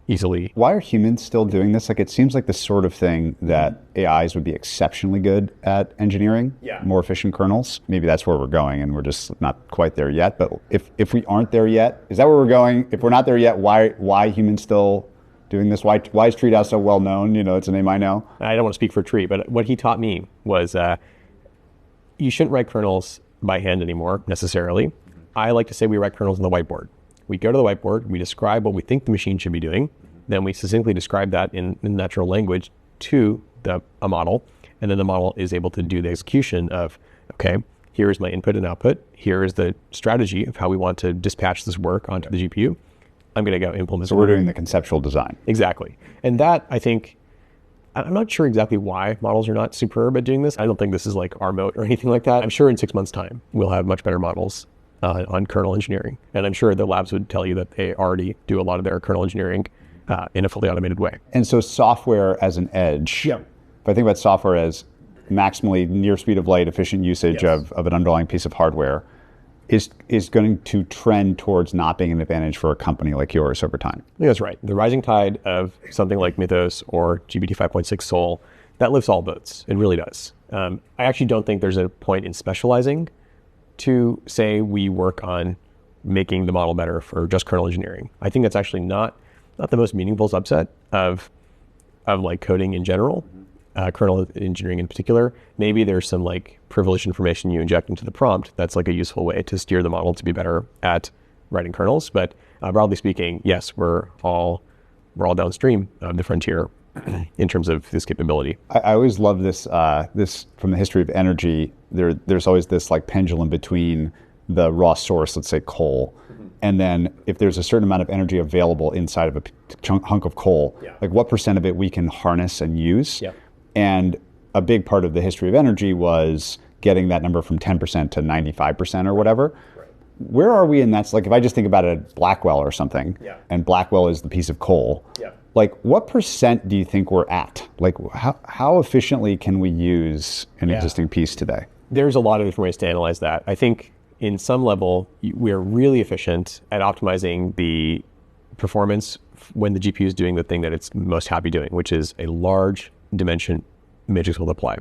easily. Why are humans still doing this? Like, it seems like the sort of thing that AIs would be exceptionally good at engineering, more efficient kernels. Maybe that's where we're going, and we're just not quite there yet. But if we aren't there yet, is that where we're going? If we're not there yet, why humans still doing this? Why is Treedao so well known? You know, it's a name I know. I don't want to speak for Tree, but what he taught me was you shouldn't write kernels by hand anymore, necessarily. I like to say we write kernels on the whiteboard. We go to the whiteboard, we describe what we think the machine should be doing, then we succinctly describe that in natural language to a model, and then the model is able to do the execution of, okay, here is my input and output, here is the strategy of how we want to dispatch this work onto the GPU. I'm going to go implement. So we're doing the conceptual design. Exactly. And that, I think, I'm not sure exactly why models are not superb at doing this. I don't think this is like our moat or anything like that. I'm sure in 6 months' time, we'll have much better models on kernel engineering. And I'm sure the labs would tell you that they already do a lot of their kernel engineering in a fully automated way. And so software as an edge, if I think about software as maximally near speed of light, efficient usage of an underlying piece of hardware, is going to trend towards not being an advantage for a company like yours over time. I think that's right. The rising tide of something like Mythos or GPT 5.6 Sol, that lifts all boats. It really does. I actually don't think there's a point in specializing to say we work on making the model better for just kernel engineering. I think that's actually not the most meaningful subset of like coding in general, kernel engineering in particular. Maybe there's some like privileged information you inject into the prompt that's like a useful way to steer the model to be better at writing kernels. But broadly speaking, yes, we're all downstream of the frontier in terms of this capability. I always love this from the history of energy. There's always this like pendulum between the raw source, let's say coal, and then if there's a certain amount of energy available inside of a hunk of coal, like what percent of it we can harness and use. And a big part of the history of energy was getting that number from 10% to 95% or whatever. Where are we in that? Like if I just think about it at Blackwell or something, and Blackwell is the piece of coal, like what percent do you think we're at? Like how efficiently can we use an existing piece today? There's a lot of different ways to analyze that. I think in some level, we're really efficient at optimizing the performance when the GPU is doing the thing that it's most happy doing, which is a large dimension matrix multiply.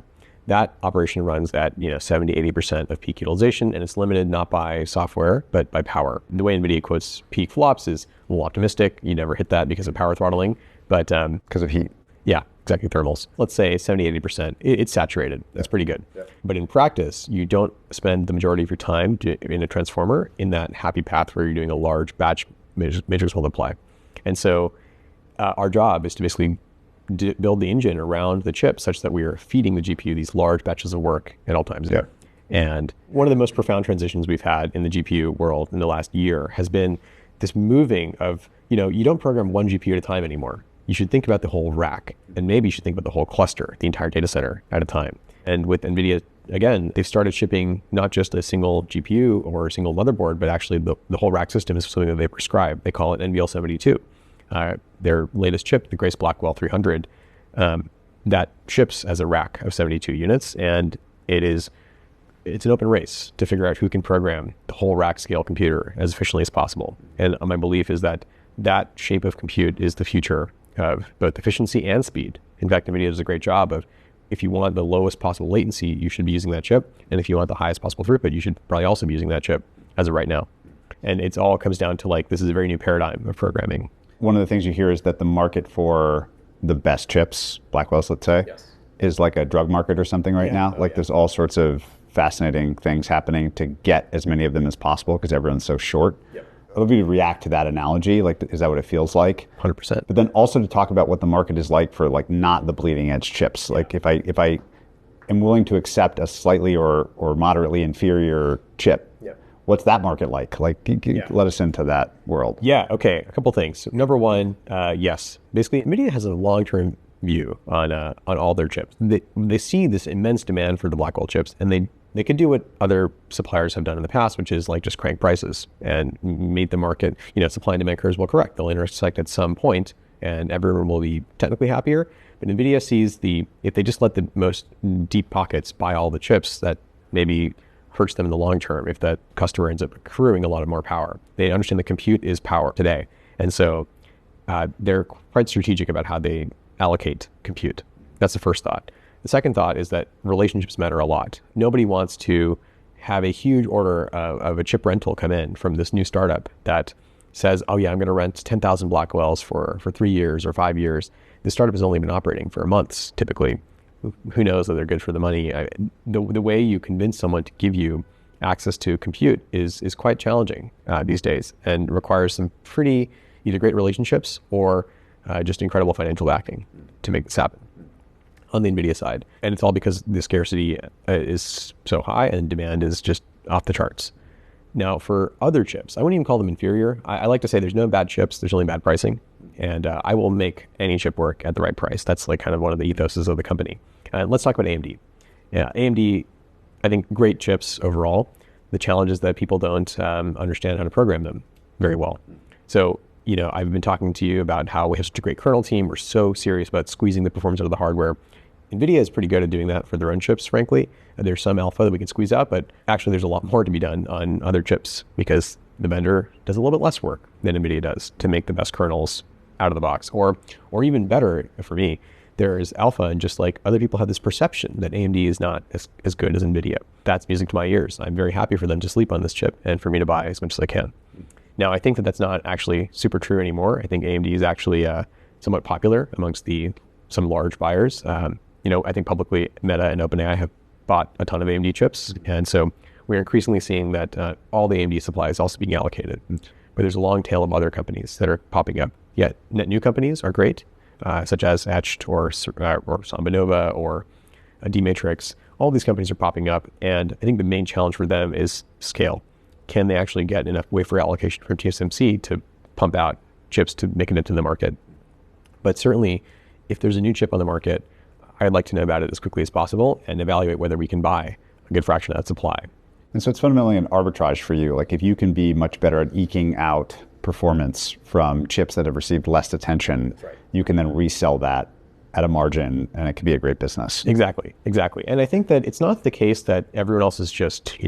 That operation runs at 70, 80% of peak utilization, and it's limited not by software, but by power. The way Nvidia quotes peak flops is a little optimistic. You never hit that because of power throttling, but because of heat. Yeah, exactly, thermals. Let's say 70, 80%. It's saturated. That's pretty good. But in practice, you don't spend the majority of your time in a transformer in that happy path where you're doing a large batch matrix multiply. And so our job is to basically build the engine around the chip such that we are feeding the GPU these large batches of work at all times. And one of the most profound transitions we've had in the GPU world in the last year has been this moving of, you don't program one GPU at a time anymore. You should think about the whole rack, and maybe you should think about the whole cluster, the entire data center at a time. And with Nvidia, again, they've started shipping not just a single GPU or a single motherboard, but actually the whole rack system is something that they prescribe. They call it NVL72. Their latest chip, the Grace Blackwell 300, that ships as a rack of 72 units, and it's an open race to figure out who can program the whole rack scale computer as efficiently as possible. And my belief is that shape of compute is the future of both efficiency and speed. In fact, Nvidia does a great job of, if you want the lowest possible latency, you should be using that chip. And if you want the highest possible throughput, you should probably also be using that chip as of right now. And it's all comes down to like, this is a very new paradigm of programming. One of the things you hear is that the market for the best chips, Blackwells, let's say, is like a drug market or something right now. There's all sorts of fascinating things happening to get as many of them as possible because everyone's so short. I'd love you to react to that analogy. Like, is that what it feels like? 100%. But then also to talk about what the market is like for like not the bleeding edge chips. Like if I am willing to accept a slightly or moderately inferior chip, what's that market like? Like, let us into that world. Yeah. Okay. A couple things. So number one, yes. Basically, Nvidia has a long-term view on all their chips. They see this immense demand for the Blackwell chips, and they could do what other suppliers have done in the past, which is like just crank prices and meet the market. Supply and demand curves will correct. They'll intersect at some point, and everyone will be technically happier. But Nvidia sees if they just let the most deep pockets buy all the chips, that maybe hurts them in the long term if that customer ends up accruing a lot of more power. They understand that compute is power today. And so they're quite strategic about how they allocate compute. That's the first thought. The second thought is that relationships matter a lot. Nobody wants to have a huge order of a chip rental come in from this new startup that says, oh yeah, I'm going to rent 10,000 Blackwells for 3 years or 5 years. The startup has only been operating for months, typically. Who knows that they're good for the money? The way you convince someone to give you access to compute is quite challenging these days, and requires some pretty either great relationships or just incredible financial backing to make this happen on the Nvidia side. And it's all because the scarcity is so high and demand is just off the charts. Now, for other chips, I wouldn't even call them inferior. I like to say there's no bad chips, there's only bad pricing. And I will make any chip work at the right price. That's like kind of one of the ethoses of the company. Let's talk about AMD. Yeah, AMD, I think great chips overall. The challenge is that people don't understand how to program them very well. So, I've been talking to you about how we have such a great kernel team. We're so serious about squeezing the performance out of the hardware. Nvidia is pretty good at doing that for their own chips, frankly. There's some alpha that we can squeeze out, but actually there's a lot more to be done on other chips because the vendor does a little bit less work than Nvidia does to make the best kernels out of the box. Or even better for me, there is alpha, and just like other people have this perception that AMD is not as good as Nvidia. That's music to my ears. I'm very happy for them to sleep on this chip and for me to buy as much as I can. Now, I think that that's not actually super true anymore. I think AMD is actually somewhat popular amongst some large buyers. I think publicly Meta and OpenAI have bought a ton of AMD chips. And so we're increasingly seeing that all the AMD supply is also being allocated. But there's a long tail of other companies that are popping up. Yet net new companies are great, such as Etched or Samba Nova or D-Matrix. All these companies are popping up. And I think the main challenge for them is scale. Can they actually get enough wafer allocation from TSMC to pump out chips to make it into the market? But certainly, if there's a new chip on the market, I'd like to know about it as quickly as possible and evaluate whether we can buy a good fraction of that supply. And so it's fundamentally an arbitrage for you. Like if you can be much better at eking out performance from chips that have received less attention, you can then resell that at a margin, and it can be a great business. Exactly. And I think that it's not the case that everyone else is just,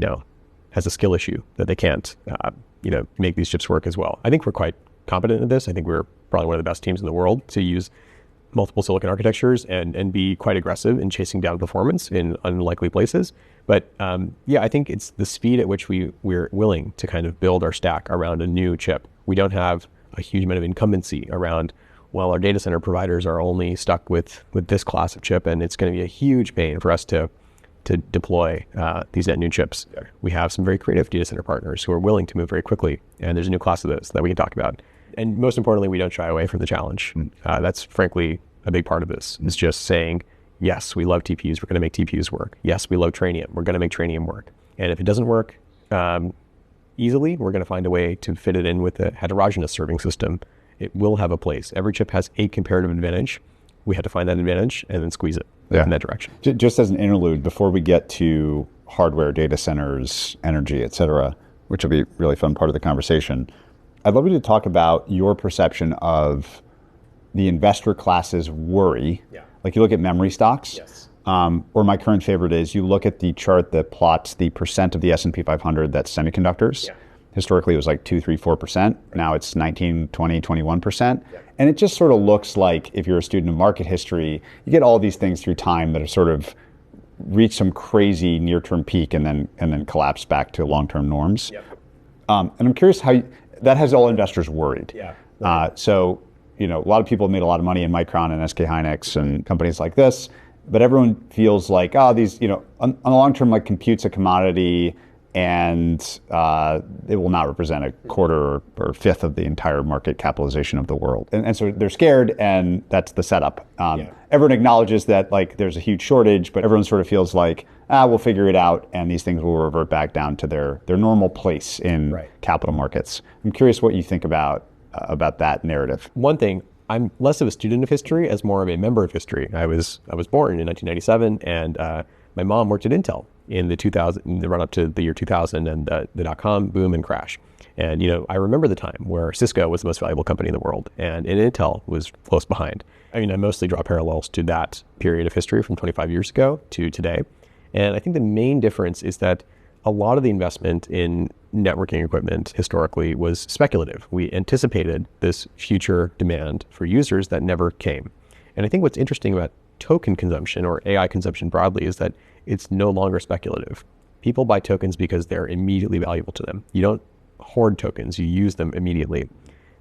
has a skill issue that they can't, make these chips work as well. I think we're quite competent at this. I think we're probably one of the best teams in the world to use multiple silicon architectures and be quite aggressive in chasing down performance in unlikely places. But I think it's the speed at which we're willing to kind of build our stack around a new chip. We don't have a huge amount of incumbency around, well, our data center providers are only stuck with this class of chip, and it's going to be a huge pain for us to deploy these net new chips. We have some very creative data center partners who are willing to move very quickly, and there's a new class of those that we can talk about. And most importantly, we don't shy away from the challenge. That's frankly a big part of this. It's just saying, yes, we love TPUs. We're going to make TPUs work. Yes, we love Trainium. We're going to make Trainium work. And if it doesn't work easily, we're going to find a way to fit it in with a heterogeneous serving system. It will have a place. Every chip has a comparative advantage. We have to find that advantage and then squeeze it in that direction. Just as an interlude, before we get to hardware, data centers, energy, et cetera, which will be a really fun part of the conversation, I'd love you to talk about your perception of the investor class's worry. Like you look at memory stocks, or my current favorite is you look at the chart that plots the percent of the S&P 500 that's semiconductors, Historically, it was like 2, 3, 4%. Now it's 19, 20, 21%. And it just sort of looks like, if you're a student of market history, you get all these things through time that are sort of reach some crazy near-term peak and then collapse back to long-term norms. And I'm curious how that has all investors worried. So, a lot of people have made a lot of money in Micron and SK Hynix and companies like this, but everyone feels like, these, on the long term, like compute's a commodity, and it will not represent a quarter or fifth of the entire market capitalization of the world. And so they're scared, and that's the setup. Everyone acknowledges that there's a huge shortage, but everyone sort of feels like, we'll figure it out, and these things will revert back down to their normal place in capital markets. I'm curious what you think about that narrative. One thing, I'm less of a student of history as more of a member of history. I was born in 1997, and my mom worked at Intel in the run up to the year 2000 and the dot-com boom and crash. And I remember the time where Cisco was the most valuable company in the world, and Intel was close behind. I mostly draw parallels to that period of history from 25 years ago to today. And I think the main difference is that a lot of the investment in networking equipment historically was speculative. We anticipated this future demand for users that never came. And I think what's interesting about token consumption or AI consumption broadly is that it's no longer speculative. People buy tokens because they're immediately valuable to them. You don't hoard tokens, you use them immediately.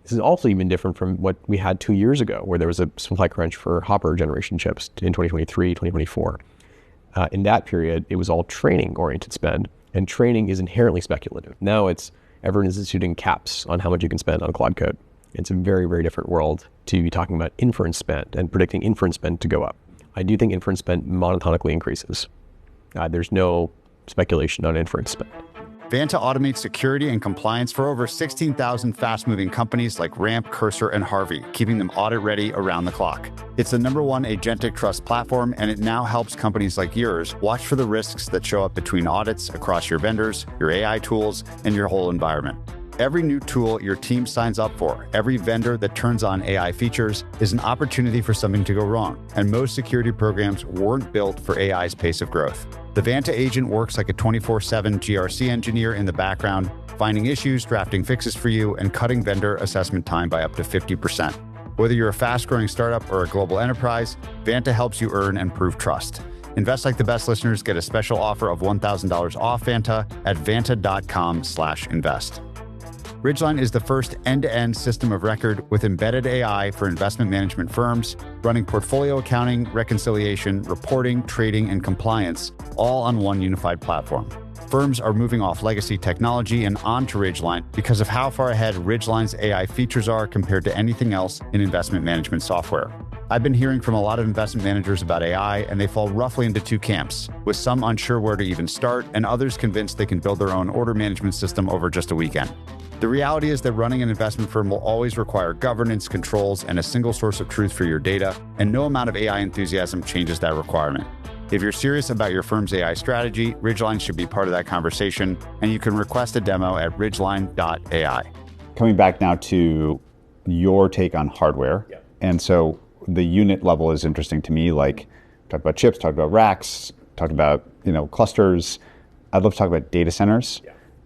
This is also even different from what we had 2 years ago, where there was a supply crunch for Hopper generation chips in 2023, 2024. In that period, it was all training-oriented spend, and training is inherently speculative. Now everyone is instituting caps on how much you can spend on Claude Code. It's a very, very different world to be talking about inference spend and predicting inference spend to go up. I do think inference spend monotonically increases. There's no speculation on inference spend. Vanta automates security and compliance for over 16,000 fast-moving companies like Ramp, Cursor, and Harvey, keeping them audit-ready around the clock. It's the #1 agentic trust platform, and it now helps companies like yours watch for the risks that show up between audits across your vendors, your AI tools, and your whole environment. Every new tool your team signs up for, every vendor that turns on AI features, is an opportunity for something to go wrong, and most security programs weren't built for AI's pace of growth. The Vanta agent works like a 24/7 GRC engineer in the background, finding issues, drafting fixes for you, and cutting vendor assessment time by up to 50%. Whether you're a fast-growing startup or a global enterprise, Vanta helps you earn and prove trust. Invest like the best listeners get a special offer of $1,000 off Vanta at vanta.com/invest. Ridgeline is the first end-to-end system of record with embedded AI for investment management firms, running portfolio accounting, reconciliation, reporting, trading, and compliance, all on one unified platform. Firms are moving off legacy technology and onto Ridgeline because of how far ahead Ridgeline's AI features are compared to anything else in investment management software. I've been hearing from a lot of investment managers about AI, and they fall roughly into two camps, with some unsure where to even start and others convinced they can build their own order management system over just a weekend. The reality is that running an investment firm will always require governance, controls, and a single source of truth for your data, and no amount of AI enthusiasm changes that requirement. If you're serious about your firm's AI strategy, Ridgeline should be part of that conversation, and you can request a demo at ridgeline.ai. Coming back now to your take on hardware. And so the unit level is interesting to me, like talk about chips, talk about racks, talk about clusters. I'd love to talk about data centers.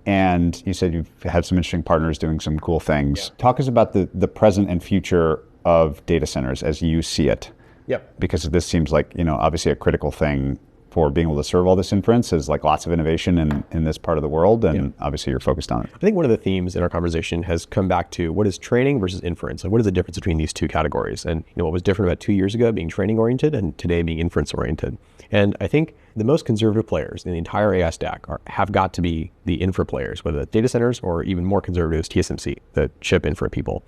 And you said you've had some interesting partners doing some cool things. Talk to us about the present and future of data centers as you see it. Because this seems like, obviously a critical thing for being able to serve all this inference is like lots of innovation in this part of the world. And obviously you're focused on it. I think one of the themes in our conversation has come back to what is training versus inference? Like what is the difference between these two categories? And what was different about 2 years ago being training oriented and today being inference oriented? And I think the most conservative players in the entire AI stack have got to be the infra players, whether it's data centers or even more conservative TSMC, the chip infra people.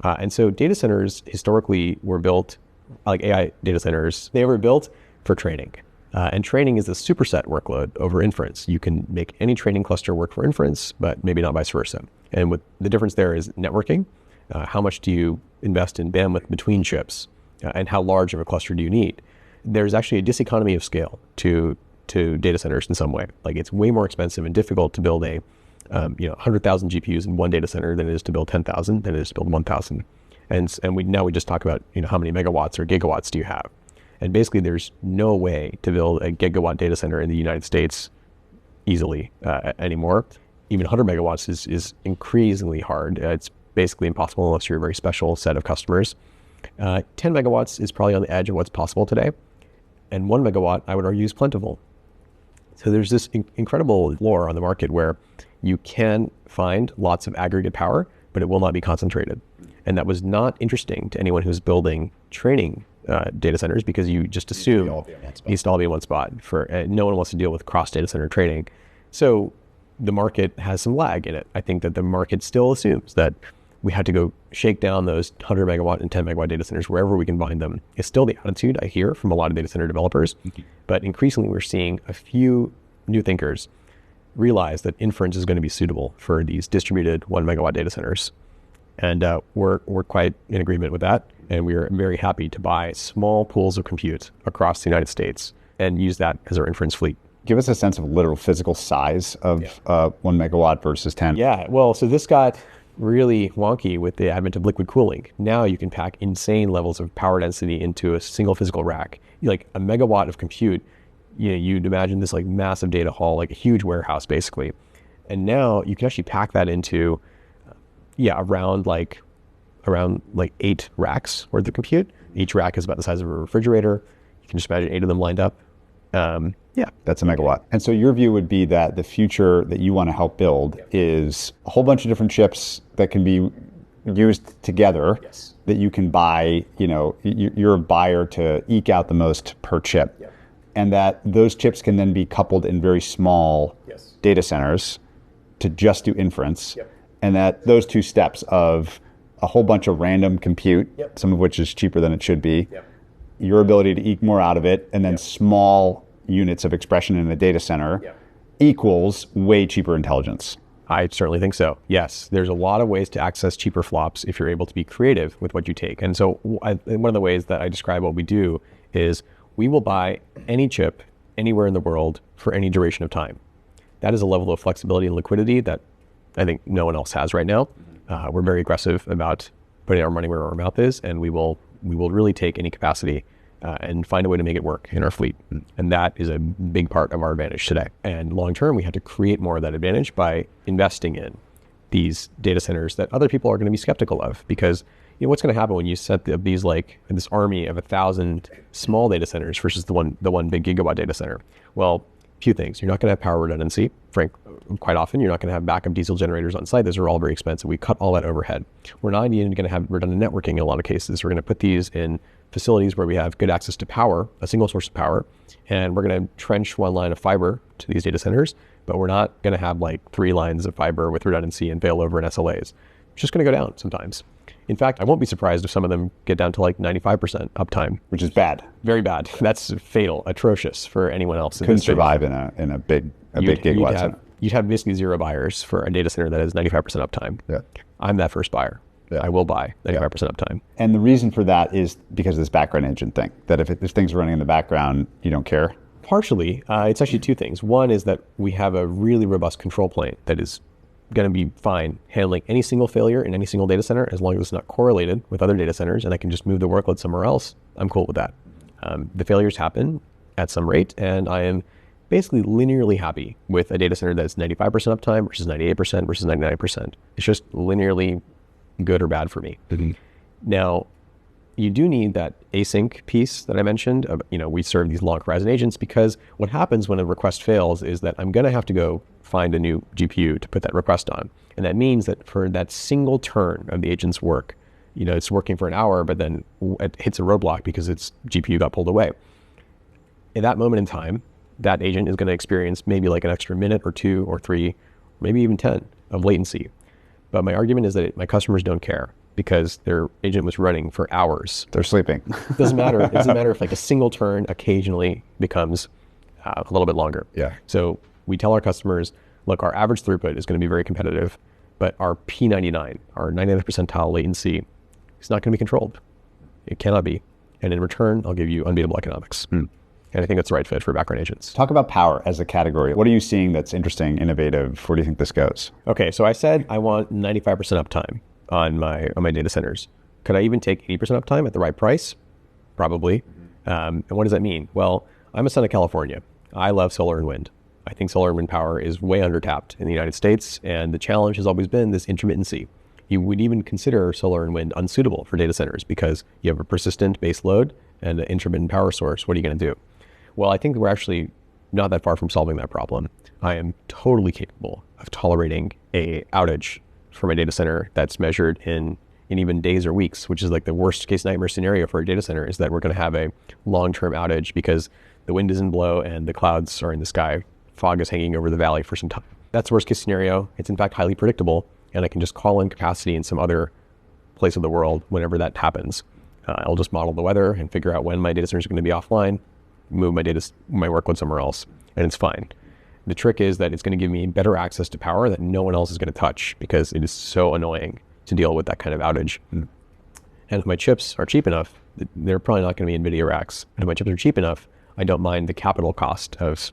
And so data centers historically were built, like AI data centers, they were built for training. And training is a superset workload over inference. You can make any training cluster work for inference, but maybe not vice versa. And what the difference there is networking. How much do you invest in bandwidth between chips? And how large of a cluster do you need? There's actually a diseconomy of scale to data centers in some way. Like it's way more expensive and difficult to build 100,000 GPUs in one data center than it is to build 10,000, than it is to build 1,000. And we just talk about how many megawatts or gigawatts do you have? And basically there's no way to build a gigawatt data center in the United States easily anymore. even 100 megawatts is increasingly hard. It's basically impossible unless you're a very special set of customers. 10 megawatts is probably on the edge of what's possible today. And 1 megawatt, I would argue, is plentiful. So there's this incredible floor on the market where you can find lots of aggregate power, but it will not be concentrated. And that was not interesting to anyone who's building training data centers, because you just assume it needs to all be in one spot. No one wants to deal with cross data center training. So the market has some lag in it. I think that the market still assumes that we had to go shake down those 100 megawatt and 10 megawatt data centers wherever we can find them. It's still the attitude I hear from a lot of data center developers. But increasingly, we're seeing a few new thinkers realize that inference is going to be suitable for these distributed 1 megawatt data centers. And we're quite in agreement with that. And we are very happy to buy small pools of compute across the United States and use that as our inference fleet. Give us a sense of literal physical size of 1 megawatt versus 10. Yeah, well, so this got really wonky with the advent of liquid cooling. Now you can pack insane levels of power density into a single physical rack. Like a megawatt of compute, you'd imagine this like massive data hall, like a huge warehouse basically. And now you can actually pack that into, around 8 racks worth of compute. Each rack is about the size of a refrigerator. You can just imagine 8 of them lined up. That's a megawatt. And so your view would be that the future that you want to help build is a whole bunch of different chips that can be used together, that you can buy, you're a buyer to eke out the most per chip. And that those chips can then be coupled in very small data centers to just do inference. And that those two steps of a whole bunch of random compute, some of which is cheaper than it should be, your ability to eke more out of it, and then small units of expression in a data center equals way cheaper intelligence. I certainly think so. Yes, there's a lot of ways to access cheaper flops if you're able to be creative with what you take. And so one of the ways that I describe what we do is we will buy any chip anywhere in the world for any duration of time. That is a level of flexibility and liquidity that I think no one else has right now. We're very aggressive about putting our money where our mouth is, and we will really take any capacity and find a way to make it work in our fleet. And that is a big part of our advantage today. And long term, we have to create more of that advantage by investing in these data centers that other people are going to be skeptical of. Because what's going to happen when you set up these this army of 1,000 small data centers versus the one big gigawatt data center? Well, few things. You're not going to have power redundancy. Quite often, you're not going to have backup diesel generators on site. Those are all very expensive. We cut all that overhead. We're not even going to have redundant networking in a lot of cases. We're going to put these in facilities where we have good access to power, a single source of power, and we're going to trench one line of fiber to these data centers, but we're not going to have 3 lines of fiber with redundancy and failover and SLAs. It's just going to go down sometimes. In fact, I won't be surprised if some of them get down to 95% uptime. Which is bad. Very bad. That's fatal, atrocious for anyone else. Couldn't survive in a big gigawatt center. You'd have basically 0 buyers for a data center that has 95% uptime. Yeah. I'm that first buyer. I will buy 95% uptime. And the reason for that is because of this background engine thing, that if things are running in the background, you don't care? Partially. It's actually 2 things. One is that we have a really robust control plane that is going to be fine handling any single failure in any single data center as long as it's not correlated with other data centers and I can just move the workload somewhere else. I'm cool with that. The failures happen at some rate, and I am basically linearly happy with a data center that's 95% uptime versus 98% versus 99%. It's just linearly good or bad for me. Now, you do need that async piece that I mentioned. We serve these long horizon agents because what happens when a request fails is that I'm going to have to go find a new GPU to put that request on. And that means that for that single turn of the agent's work, it's working for an hour, but then it hits a roadblock because its GPU got pulled away. At that moment in time, that agent is going to experience maybe an extra minute or 2 or 3, maybe even 10 of latency. But my argument is that my customers don't care because their agent was running for hours. They're sleeping. It doesn't matter. It doesn't matter if a single turn occasionally becomes a little bit longer. Yeah. So we tell our customers, look, our average throughput is going to be very competitive, but our P99, our 99th percentile latency, is not going to be controlled. It cannot be. And in return, I'll give you unbeatable economics. And I think that's the right fit for background agents. Talk about power as a category. What are you seeing that's interesting, innovative? Where do you think this goes? Okay, so I said I want 95% uptime on my data centers. Could I even take 80% uptime at the right price? Probably. And what does that mean? Well, I'm a son of California. I love solar and wind. I think solar and wind power is way undertapped in the United States, and the challenge has always been this intermittency. You would even consider solar and wind unsuitable for data centers because you have a persistent base load and an intermittent power source. What are you going to do? Well, I think we're actually not that far from solving that problem. I am totally capable of tolerating a outage from a data center that's measured in even days or weeks, which is like the worst case nightmare scenario for a data center, is that we're going to have a long-term outage because the wind doesn't blow and the clouds are in the sky. Fog is hanging over the valley for some time. That's the worst case scenario. It's in fact highly predictable, and I can just call in capacity in some other place of the world whenever that happens. I'll just model the weather and figure out when my data centers are going to be offline, move my workload somewhere else, and it's fine. The trick is that it's going to give me better access to power that no one else is going to touch because it is so annoying to deal with that kind of outage. And if my chips are cheap enough, they're probably not going to be Nvidia racks. And if my chips are cheap enough, I don't mind the capital cost of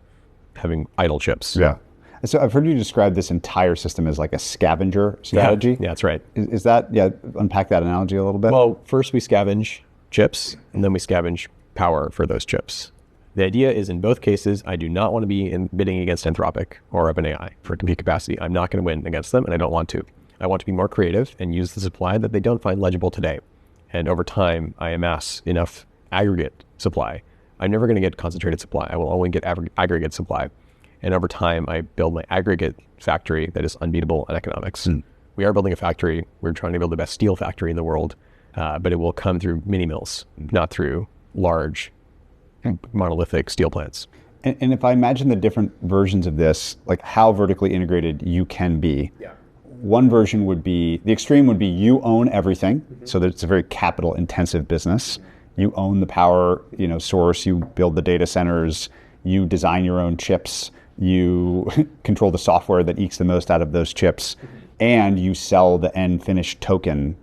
having idle chips. Yeah. So I've heard you describe this entire system as like a scavenger strategy. Yeah, that's right. Is that, unpack that analogy a little bit? Well, first we scavenge chips, and then we scavenge power for those chips. The idea is in both cases, I do not want to be bidding against Anthropic or OpenAI for compute capacity. I'm not going to win against them, and I don't want to. I want to be more creative and use the supply that they don't find legible today. And over time, I amass enough aggregate supply. I'm never going to get concentrated supply. I will only get aggregate supply. And over time, I build my aggregate factory that is unbeatable in economics. We are building a factory. We're trying to build the best steel factory in the world, but it will come through mini mills, not through large monolithic steel plants. And if I imagine the different versions of this, like how vertically integrated you can be, one version would be, the extreme would be you own everything, so that it's a very capital intensive business. You own the power source, you build the data centers, you design your own chips, you control the software that ekes the most out of those chips, and you sell the end finished token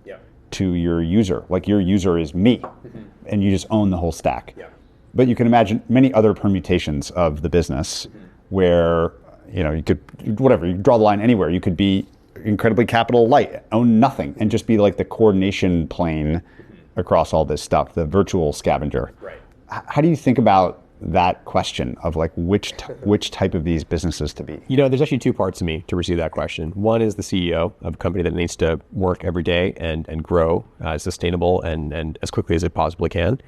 to your user. Like your user is me, and you just own the whole stack. But you can imagine many other permutations of the business where, you could, you draw the line anywhere. You could be incredibly capital light, own nothing, and just be like the coordination plane across all this stuff, the virtual scavenger. Right. How do you think about that question of like which type of these businesses to be? There's actually two parts to me to receive that question. One is the CEO of a company that needs to work every day and grow sustainable and as quickly as it possibly can.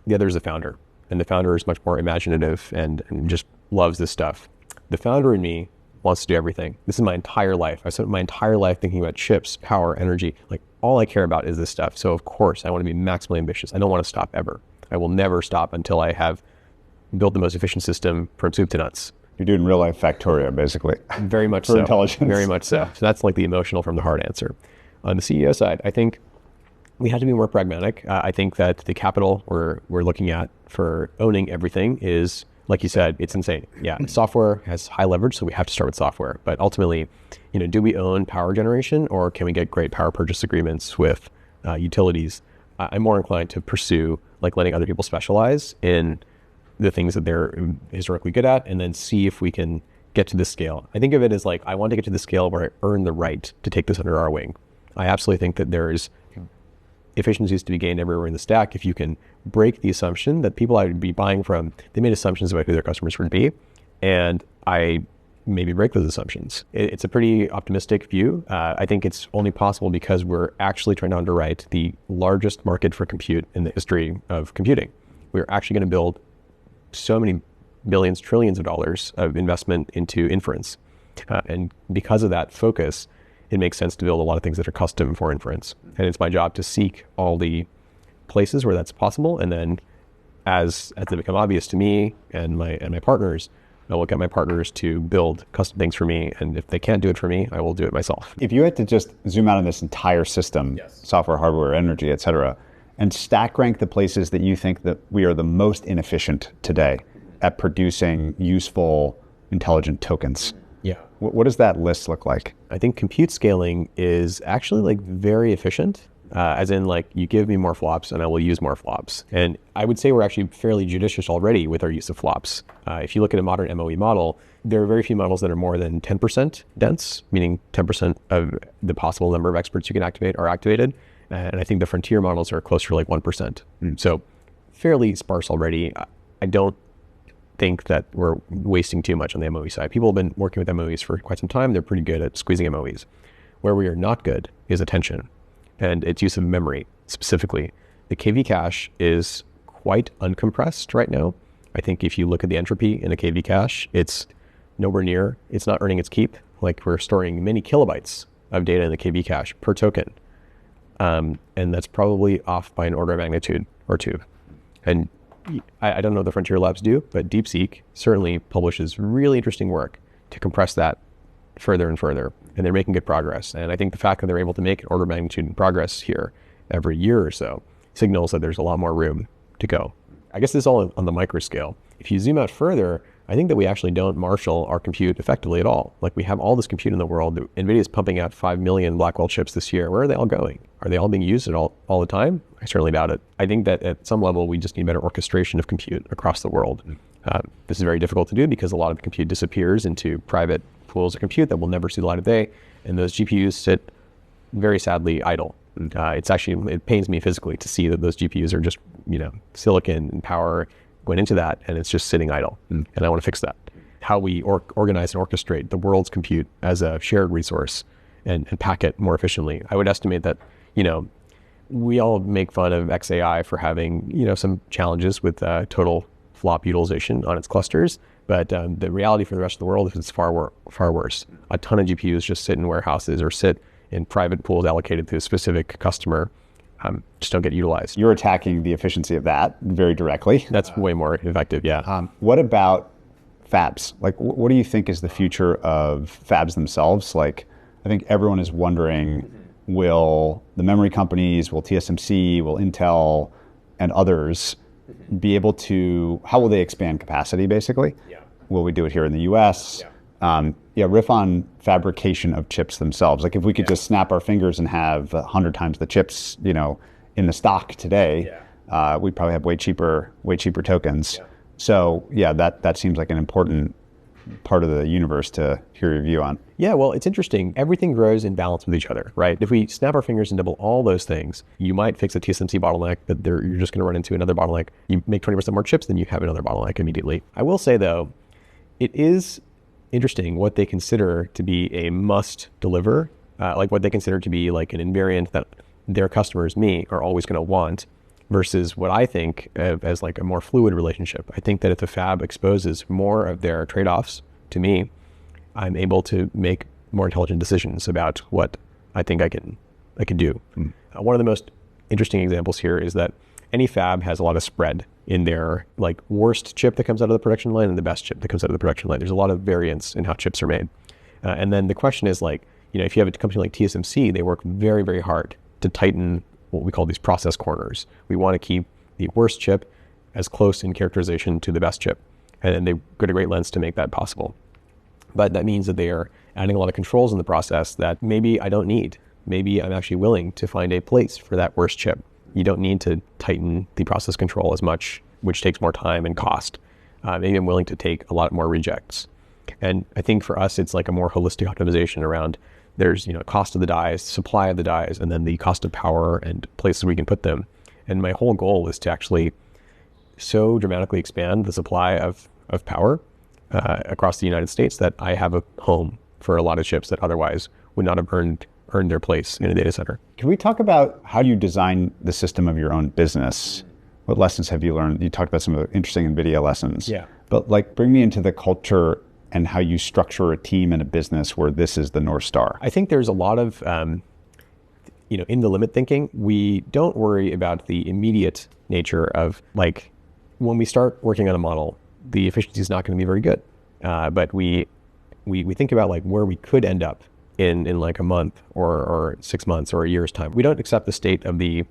The other is the founder. And the founder is much more imaginative and just loves this stuff. The founder in me wants to do everything. This is my entire life. I spent my entire life thinking about chips, power, energy. Like all I care about is this stuff. So of course I want to be maximally ambitious. I don't want to stop ever. I will never stop until I have built the most efficient system from soup to nuts. You're doing real life Factorio, basically. Very much for so. Intelligence. Very much so. So that's like the emotional from the hard answer. On the CEO side, I think we have to be more pragmatic. I think that the capital we're looking at for owning everything is, like you said, it's insane. Yeah, software has high leverage, so we have to start with software. But ultimately, do we own power generation, or can we get great power purchase agreements with utilities? I'm more inclined to pursue like letting other people specialize in the things that they're historically good at, and then see if we can get to this scale. I think of it as like, I want to get to the scale where I earn the right to take this under our wing. I absolutely think that there is efficiencies to be gained everywhere in the stack if you can break the assumption that people I would be buying from, they made assumptions about who their customers would be, and I maybe break those assumptions. It's a pretty optimistic view. I think it's only possible because we're actually trying to underwrite the largest market for compute in the history of computing. We're actually going to build so many billions, trillions of dollars of investment into inference. And because of that focus, it makes sense to build a lot of things that are custom for inference. And it's my job to seek all the places where that's possible. And then as they become obvious to me and my partners, I will get my partners to build custom things for me. And if they can't do it for me, I will do it myself. If you had to just zoom out on this entire system, software, hardware, energy, et cetera, and stack rank the places that you think that we are the most inefficient today at producing useful, intelligent tokens. Yeah. What does that list look like? I think compute scaling is actually like very efficient, as in like you give me more flops and I will use more flops. And I would say we're actually fairly judicious already with our use of flops. If you look at a modern MOE model, there are very few models that are more than 10% dense, meaning 10% of the possible number of experts you can activate are activated. And I think the frontier models are closer to like 1%. So fairly sparse already. I don't think that we're wasting too much on the MOE side. People have been working with MOEs for quite some time. They're pretty good at squeezing MOEs. Where we are not good is attention and its use of memory specifically. The KV cache is quite uncompressed right now. I think if you look at the entropy in a KV cache, it's nowhere near, it's not earning its keep. Like we're storing many kilobytes of data in the KV cache per token. And that's probably off by an order of magnitude or two. And I don't know what the frontier labs do, but DeepSeek certainly publishes really interesting work to compress that further and further. And they're making good progress. And I think the fact that they're able to make an order of magnitude in progress here every year or so signals that there's a lot more room to go. I guess this is all on the micro scale. If you zoom out further, I think that we actually don't marshal our compute effectively at all. Like we have all this compute in the world. Nvidia is pumping out 5 million Blackwell chips this year. Where are they all going? Are they all being used at all the time? I certainly doubt it. I think that at some level, we just need better orchestration of compute across the world. This is very difficult to do because a lot of the compute disappears into private pools of compute that will never see the light of day. And those GPUs sit very sadly idle. It pains me physically to see that those GPUs are just, silicon and power going into that, and it's just sitting idle. And I want to fix that. How we organize and orchestrate the world's compute as a shared resource and pack it more efficiently. I would estimate that, we all make fun of XAI for having, some challenges with total flop utilization on its clusters. But the reality for the rest of the world is it's far worse. A ton of GPUs just sit in warehouses or sit in private pools allocated to a specific customer, just don't get utilized. You're attacking the efficiency of that very directly. That's way more effective, yeah. What about fabs? Like, what do you think is the future of fabs themselves? Like, I think everyone is wondering, will the memory companies, will TSMC, will Intel, and others be able to, how will they expand capacity, basically? Yeah. Will we do it here in the US? Riff on fabrication of chips themselves. Like if we could just snap our fingers and have 100 times the chips, in the stock today, we'd probably have way cheaper tokens. Yeah. So that seems like an important part of the universe to hear your view on. Yeah, well, it's interesting. Everything grows in balance with each other, right? If we snap our fingers and double all those things, you might fix a TSMC bottleneck, but you're just going to run into another bottleneck. You make 20% more chips, then you have another bottleneck immediately. I will say, though, it is interesting what they consider to be a must deliver, like what they consider to be like an invariant that their customers, me, are always going to want, versus what I think of as like a more fluid relationship. I think that if a fab exposes more of their trade-offs to me, I'm able to make more intelligent decisions about what I think I can do. One of the most interesting examples here is that any fab has a lot of spread in their like worst chip that comes out of the production line and the best chip that comes out of the production line. There's a lot of variance in how chips are made. And then the question is like, if you have a company like TSMC, they work very, very hard to tighten what we call these process corners. We want to keep the worst chip as close in characterization to the best chip. And they go to great lengths to make that possible. But that means that they are adding a lot of controls in the process that maybe I don't need. Maybe I'm actually willing to find a place for that worst chip. You don't need to tighten the process control as much, which takes more time and cost. Maybe I'm willing to take a lot more rejects. And I think for us, it's like a more holistic optimization around there's, cost of the dies, supply of the dies, and then the cost of power and places we can put them. And my whole goal is to actually so dramatically expand the supply of power across the United States that I have a home for a lot of chips that otherwise would not have earned their place in a data center. Can we talk about how you design the system of your own business? What lessons have you learned? You talked about some of the interesting NVIDIA lessons. Yeah. But bring me into the culture and how you structure a team and a business where this is the North Star. I think there's a lot of, in the limit thinking, we don't worry about the immediate nature of when we start working on a model, the efficiency is not going to be very good. But we think about where we could end up in a month or 6 months or a year's time. We don't accept the state of the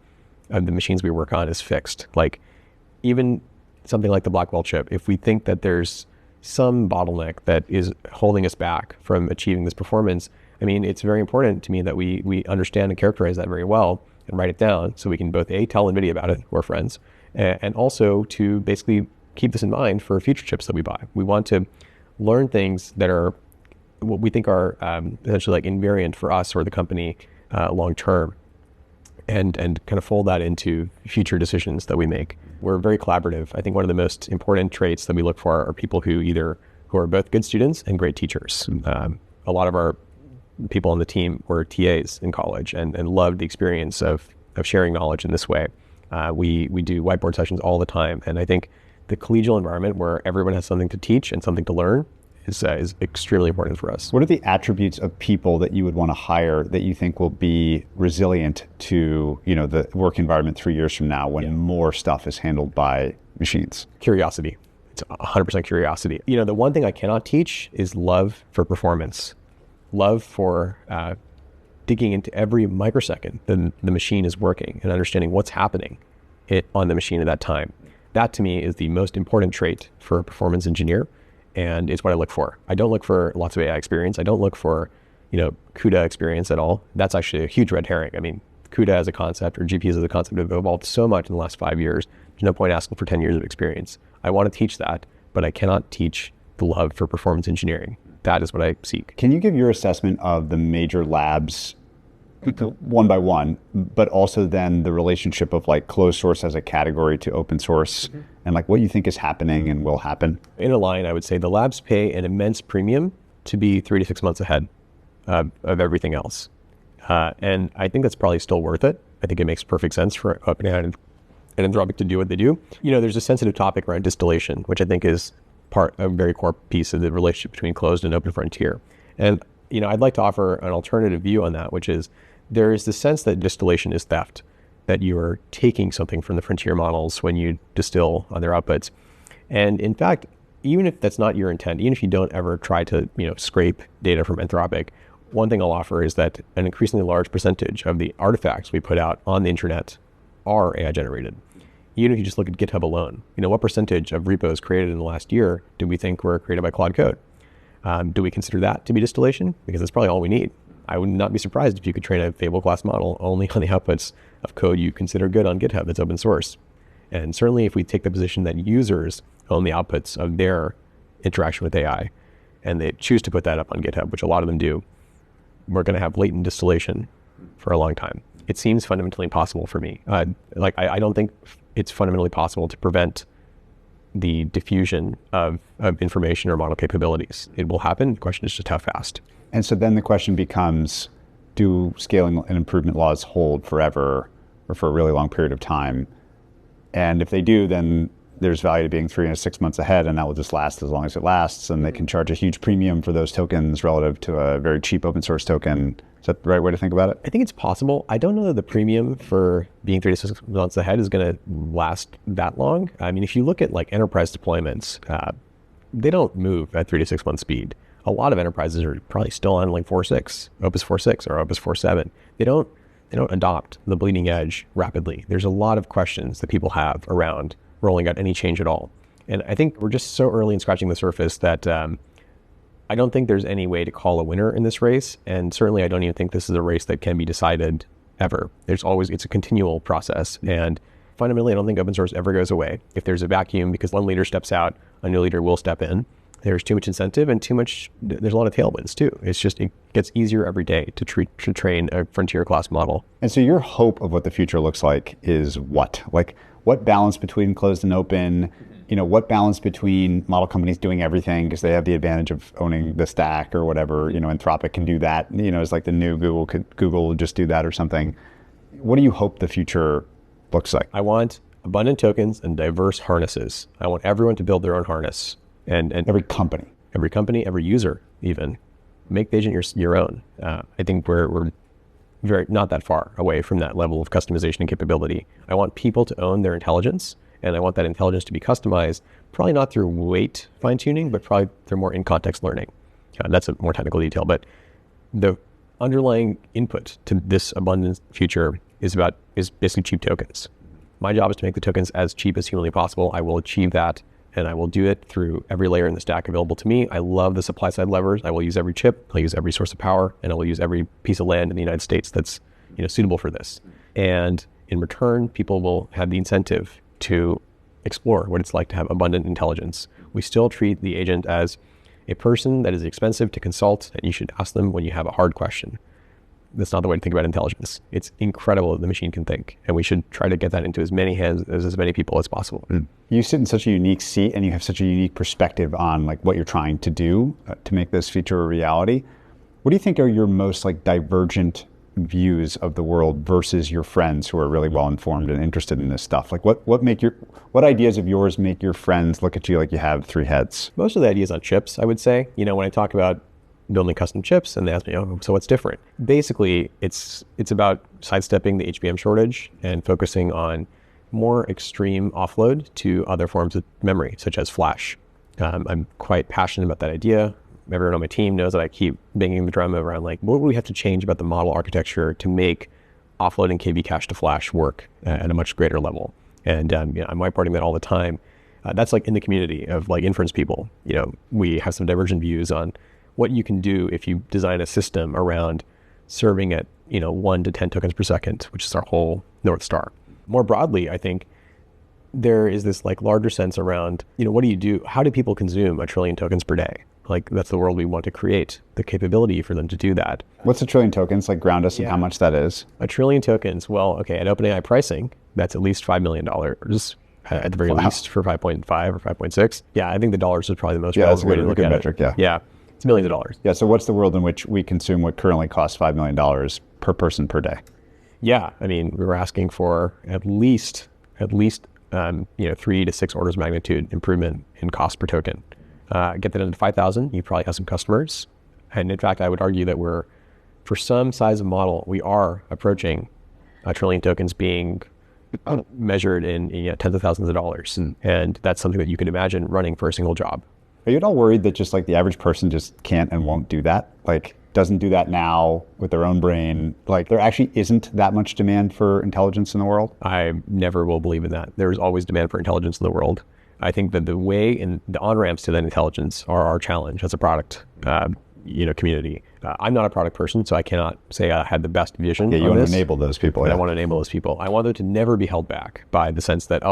machines we work on as fixed. Even something like the Blackwell chip, if we think that there's some bottleneck that is holding us back from achieving this performance, it's very important to me that we understand and characterize that very well and write it down so we can both tell NVIDIA about it, we're friends, and also to basically keep this in mind for future chips that we buy. We want to learn things that are what we think are essentially invariant for us or the company long term. and kind of fold that into future decisions that we make. We're very collaborative. I think one of the most important traits that we look for are people who are both good students and great teachers. A lot of our people on the team were TAs in college and loved the experience of sharing knowledge in this way. We do whiteboard sessions all the time. And I think the collegial environment where everyone has something to teach and something to learn is extremely important for us. What are the attributes of people that you would want to hire that you think will be resilient to, the work environment 3 years from now when more stuff is handled by machines? Curiosity. It's 100% curiosity. The one thing I cannot teach is love for performance, love for digging into every microsecond the machine is working and understanding what's happening on the machine at that time. That to me is the most important trait for a performance engineer. And it's what I look for. I don't look for lots of AI experience. I don't look for, CUDA experience at all. That's actually a huge red herring. I mean, CUDA as a concept or GPUs as a concept have evolved so much in the last 5 years. There's no point asking for 10 years of experience. I want to teach that, but I cannot teach the love for performance engineering. That is what I seek. Can you give your assessment of the major labs one by one, but also then the relationship of like closed source as a category to open source and like what you think is happening and will happen? In a line, I would say the labs pay an immense premium to be 3 to 6 months ahead of everything else. And I think that's probably still worth it. I think it makes perfect sense for OpenAI and Anthropic to do what they do. There's a sensitive topic around distillation, which I think is a very core piece of the relationship between closed and open frontier. And, I'd like to offer an alternative view on that, which is there is the sense that distillation is theft, that you are taking something from the frontier models when you distill on their outputs. And in fact, even if that's not your intent, even if you don't ever try to, scrape data from Anthropic, one thing I'll offer is that an increasingly large percentage of the artifacts we put out on the internet are AI generated. Even if you just look at GitHub alone, what percentage of repos created in the last year do we think were created by Claude Code? Do we consider that to be distillation? Because that's probably all we need. I would not be surprised if you could train a Fable class model only on the outputs of code you consider good on GitHub that's open source. And certainly if we take the position that users own the outputs of their interaction with AI and they choose to put that up on GitHub, which a lot of them do, we're going to have latent distillation for a long time. It seems fundamentally impossible for me. I don't think it's fundamentally possible to prevent the diffusion of information or model capabilities. It will happen. The question is just how fast. And so then the question becomes, do scaling and improvement laws hold forever or for a really long period of time? And if they do, then there's value to being 3 and 6 months ahead, and that will just last as long as it lasts. And they can charge a huge premium for those tokens relative to a very cheap open source token. Is that the right way to think about it? I think it's possible. I don't know that the premium for being 3 to 6 months ahead is going to last that long. I mean, if you look at like enterprise deployments, they don't move at 3 to 6 month speed. A lot of enterprises are probably still on like 4.6, Opus 4.6 or Opus 4.7. They don't adopt the bleeding edge rapidly. There's a lot of questions that people have around rolling out any change at all. And I think we're just so early in scratching the surface that I don't think there's any way to call a winner in this race. And certainly I don't even think this is a race that can be decided ever. It's a continual process. And fundamentally, I don't think open source ever goes away. If there's a vacuum because one leader steps out, a new leader will step in. There's too much incentive and there's a lot of tailwinds too. It gets easier every day to train a frontier class model. And so your hope of what the future looks like is what? Like what balance between closed and open? What balance between model companies doing everything because they have the advantage of owning the stack or whatever, Anthropic can do that, it's like the new Google will just do that or something. What do you hope the future looks like? I want abundant tokens and diverse harnesses. I want everyone to build their own harness. And every company, every user, even make the agent your own. I think we're very not that far away from that level of customization and capability. I want people to own their intelligence, and I want that intelligence to be customized, probably not through weight fine tuning, but probably through more in context learning. That's a more technical detail, but the underlying input to this abundant future is basically cheap tokens. My job is to make the tokens as cheap as humanly possible. I will achieve that. And I will do it through every layer in the stack available to me. I love the supply side levers. I will use every chip. I'll use every source of power, and I will use every piece of land in the United States that's suitable for this. And in return, people will have the incentive to explore what it's like to have abundant intelligence. We still treat the agent as a person that is expensive to consult, and you should ask them when you have a hard question. That's not the way to think about intelligence. It's incredible that the machine can think, and we should try to get that into as many hands as many people as possible. You sit in such a unique seat, and you have such a unique perspective on like what you're trying to do to make this feature a reality. What do you think are your most like divergent views of the world versus your friends who are really well informed and interested in this stuff? Like what ideas of yours make your friends look at you like you have three heads? Most of the ideas on chips, I would say. When I talk about building custom chips and they ask me, so what's different? Basically, it's about sidestepping the HBM shortage and focusing on more extreme offload to other forms of memory, such as flash. I'm quite passionate about that idea. Everyone on my team knows that I keep banging the drum around like, what would we have to change about the model architecture to make offloading KV cache to flash work at a much greater level? And I'm whiteboarding that all the time. That's like in the community of like inference people. We have some divergent views on what you can do if you design a system around serving at 1 to 10 tokens per second, which is our whole North Star. More broadly, I think there is this like larger sense around, what do you do? How do people consume 1 trillion tokens per day? Like that's the world we want to create, the capability for them to do that. What's 1 trillion tokens? Like ground us in how much that is. 1 trillion tokens. Well, okay, at OpenAI pricing, that's at least $5 million. At the very least for 5.5 or 5.6. Yeah, I think the dollars is probably the most relevant way to look at metric, it. Yeah, it's millions of dollars. Yeah, so what's the world in which we consume what currently costs $5 million per person per day? Yeah, I mean, we were asking for at least 3 to 6 orders of magnitude improvement in cost per token. Get that into 5,000, you probably have some customers. And in fact, I would argue that for some size of model, we are approaching 1 trillion tokens being measured in tens of thousands of dollars. And that's something that you can imagine running for a single job. Are you at all worried that just like the average person just can't and won't do that? Like doesn't do that now with their own brain? Like there actually isn't that much demand for intelligence in the world? I never will believe in that. There's always demand for intelligence in the world. I think that the way and the on-ramps to that intelligence are our challenge as a product community. I'm not a product person, so I cannot say I had the best vision. Yeah, you want to enable those people. I want to enable those people. I want them to never be held back by the sense that,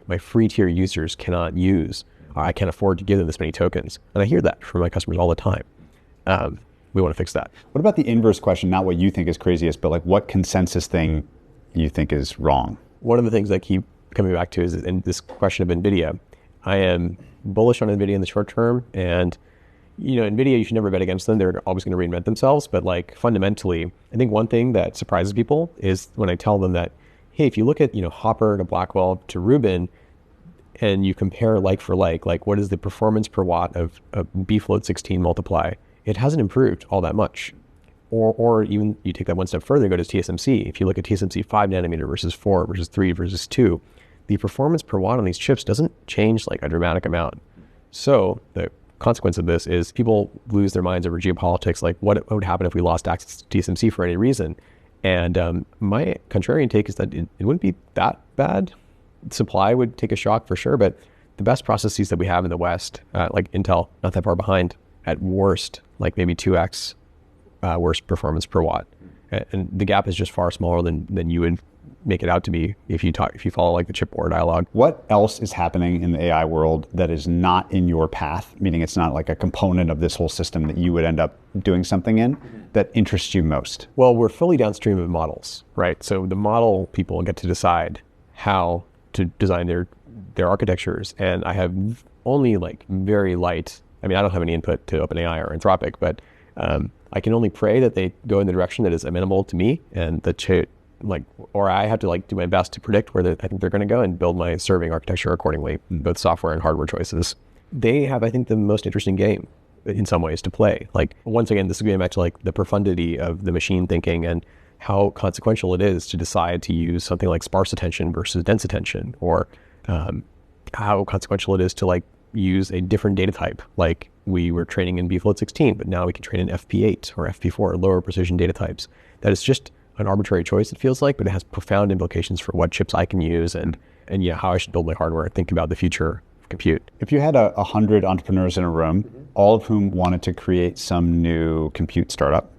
my free tier users cannot use, I can't afford to give them this many tokens. And I hear that from my customers all the time. We want to fix that. What about the inverse question? Not what you think is craziest, but like what consensus thing you think is wrong? One of the things I keep coming back to is in this question of Nvidia. I am bullish on Nvidia in the short term, and Nvidia, you should never bet against them. They're always going to reinvent themselves. But like fundamentally, I think one thing that surprises people is when I tell them that, hey, if you look at Hopper to Blackwell to Rubin, and you compare like for like what is the performance per watt of bfloat 16 multiply? It hasn't improved all that much. Or even you take that one step further, go to TSMC. If you look at TSMC 5 nanometer versus 4 versus 3 versus 2. The performance per watt on these chips doesn't change like a dramatic amount. So the consequence of this is people lose their minds over geopolitics, like what would happen if we lost access to TSMC for any reason. And my contrarian take is that it wouldn't be that bad. Supply would take a shock for sure, but the best processes that we have in the West, like Intel, not that far behind, at worst, like maybe 2x worse performance per watt. And the gap is just far smaller than you would make it out to be if you follow like the chip war dialogue. What else is happening in the AI world that is not in your path, meaning it's not like a component of this whole system that you would end up doing something in, that interests you most? Well, we're fully downstream of models, right? So the model people get to decide how to design their architectures, and I have only like very light, I don't have any input to OpenAI or Anthropic, but I can only pray that they go in the direction that is amenable to me, and or I have to like do my best to predict where I think they're going to go and build my serving architecture accordingly, both software and hardware choices. They have, I think, the most interesting game in some ways to play. Like once again, this is going back to like the profundity of the machine thinking and how consequential it is to decide to use something like sparse attention versus dense attention, or how consequential it is to like use a different data type. Like we were training in bfloat 16, but now we can train in FP8 or FP4, lower precision data types. That is just an arbitrary choice, it feels like, but it has profound implications for what chips I can use and how I should build my hardware and think about the future of compute. If you had 100 entrepreneurs in a room, all of whom wanted to create some new compute startup,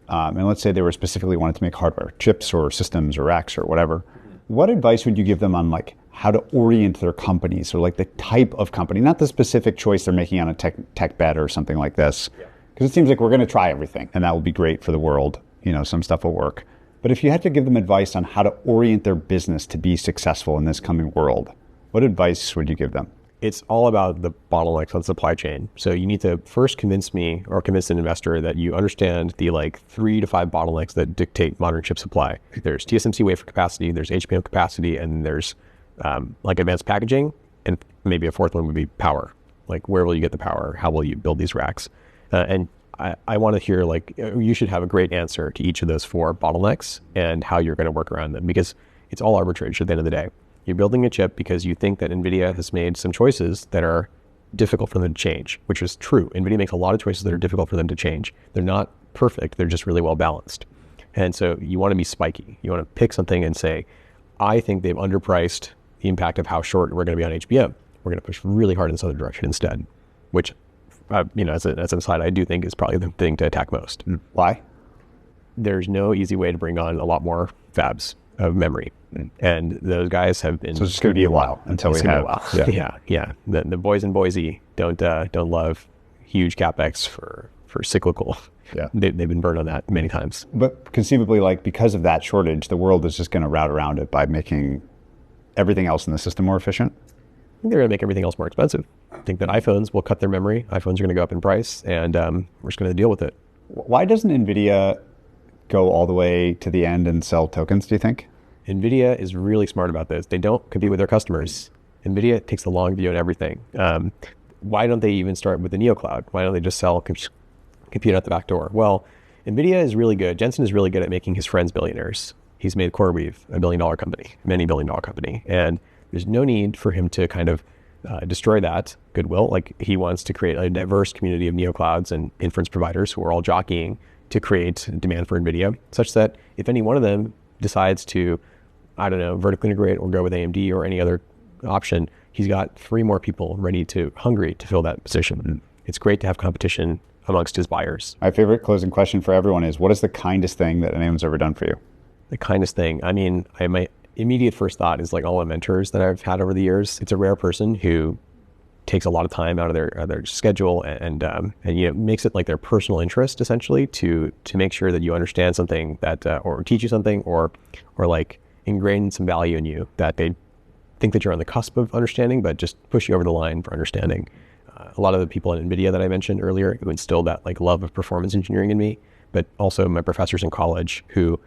and let's say they were specifically wanted to make hardware, chips or systems or racks or whatever, what advice would you give them on like how to orient their companies, or like the type of company, not the specific choice they're making on a tech bet or something like this? Because it seems like we're going to try everything, and that will be great for the world. some stuff will work. But if you had to give them advice on how to orient their business to be successful in this coming world, what advice would you give them? It's all about the bottlenecks on the supply chain. So you need to first convince me or convince an investor that you understand the 3 to 5 bottlenecks that dictate modern chip supply. There's TSMC wafer capacity, there's HBM capacity, and there's advanced packaging, and maybe a fourth one would be power. Where will you get the power? How will you build these racks? And I want to hear you should have a great answer to each of those 4 bottlenecks and how you're going to work around them, because it's all arbitrage at the end of the day. You're building a chip because you think that Nvidia has made some choices that are difficult for them to change, which is true. Nvidia makes a lot of choices that are difficult for them to change. They're not perfect. They're just really well balanced. And so you want to be spiky. You want to pick something and say, I think they've underpriced the impact of how short we're going to be on HBM. We're going to push really hard in this other direction instead, which, as an aside, I do think is probably the thing to attack most. Why? There's no easy way to bring on a lot more fabs of memory. And those guys have been. So it's just going to be a while until we have. Yeah. The boys in Boise don't love huge capex for cyclical. Yeah, they've been burned on that many times. But conceivably, because of that shortage, the world is just going to route around it by making everything else in the system more efficient. I think they're going to make everything else more expensive. I think that iPhones will cut their memory. iPhones are going to go up in price, and we're just going to deal with it. Why doesn't Nvidia go all the way to the end and sell tokens, do you think? Nvidia is really smart about this. They don't compete with their customers. Nvidia takes the long view on everything. Why don't they even start with the NeoCloud? Why don't they just sell compute out the back door? Well, Nvidia is really good. Jensen is really good at making his friends billionaires. He's made CoreWeave a billion-dollar company, many billion-dollar company. And there's no need for him to kind of destroy that goodwill. He wants to create a diverse community of NeoClouds and inference providers who are all jockeying to create demand for Nvidia, such that if any one of them decides to, vertically integrate or go with AMD or any other option, he's got 3 more people hungry to fill that position. It's great to have competition amongst his buyers. My favorite closing question for everyone is, what is the kindest thing that anyone's ever done for you? The kindest thing. My immediate first thought is all the mentors that I've had over the years. It's a rare person who takes a lot of time out of their schedule and makes it their personal interest, essentially, to make sure that you understand something that or teach you something or ingrain some value in you that they think that you're on the cusp of understanding, but just push you over the line for understanding. A lot of the people at Nvidia that I mentioned earlier who instilled that love of performance engineering in me, but also my professors in college who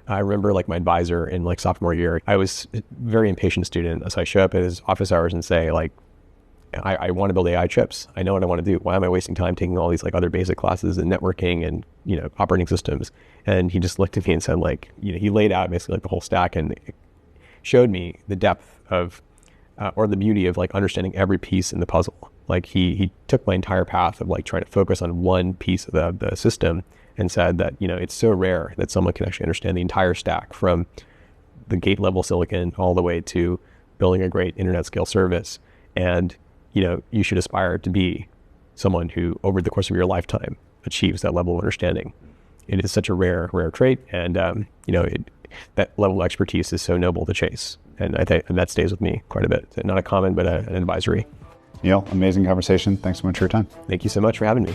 I remember my advisor in sophomore year. I was a very impatient student, so I show up at his office hours and say I want to build AI chips. I know what I want to do. Why am I wasting time taking all these other basic classes in networking and operating systems? And he just looked at me and said he laid out basically the whole stack and showed me the depth of or the beauty of understanding every piece in the puzzle. He took my entire path of trying to focus on one piece of the system and said that it's so rare that someone can actually understand the entire stack from the gate level silicon all the way to building a great internet scale service. And you should aspire to be someone who, over the course of your lifetime, achieves that level of understanding. It is such a rare trait, and that level of expertise is so noble to chase. And I think that stays with me quite a bit. Not a comment, but an advisory. Neil, amazing conversation. Thanks so much for your time. Thank you so much for having me.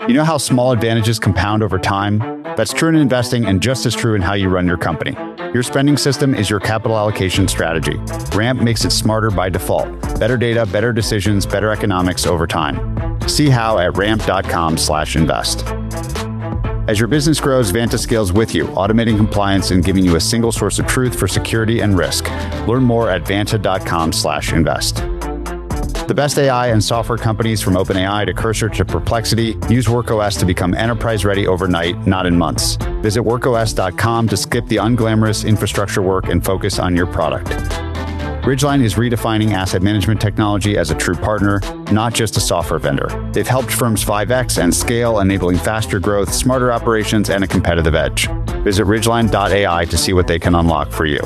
You know how small advantages compound over time? That's true in investing and just as true in how you run your company. Your spending system is your capital allocation strategy. Ramp makes it smarter by default. Better data, better decisions, better economics over time. See how at ramp.com/invest. As your business grows, Vanta scales with you, automating compliance and giving you a single source of truth for security and risk. Learn more at vanta.com/invest. The best AI and software companies, from OpenAI to Cursor to Perplexity, use WorkOS to become enterprise-ready overnight, not in months. Visit workos.com to skip the unglamorous infrastructure work and focus on your product. Ridgeline is redefining asset management technology as a true partner, not just a software vendor. They've helped firms 5x and scale, enabling faster growth, smarter operations, and a competitive edge. Visit ridgeline.ai to see what they can unlock for you.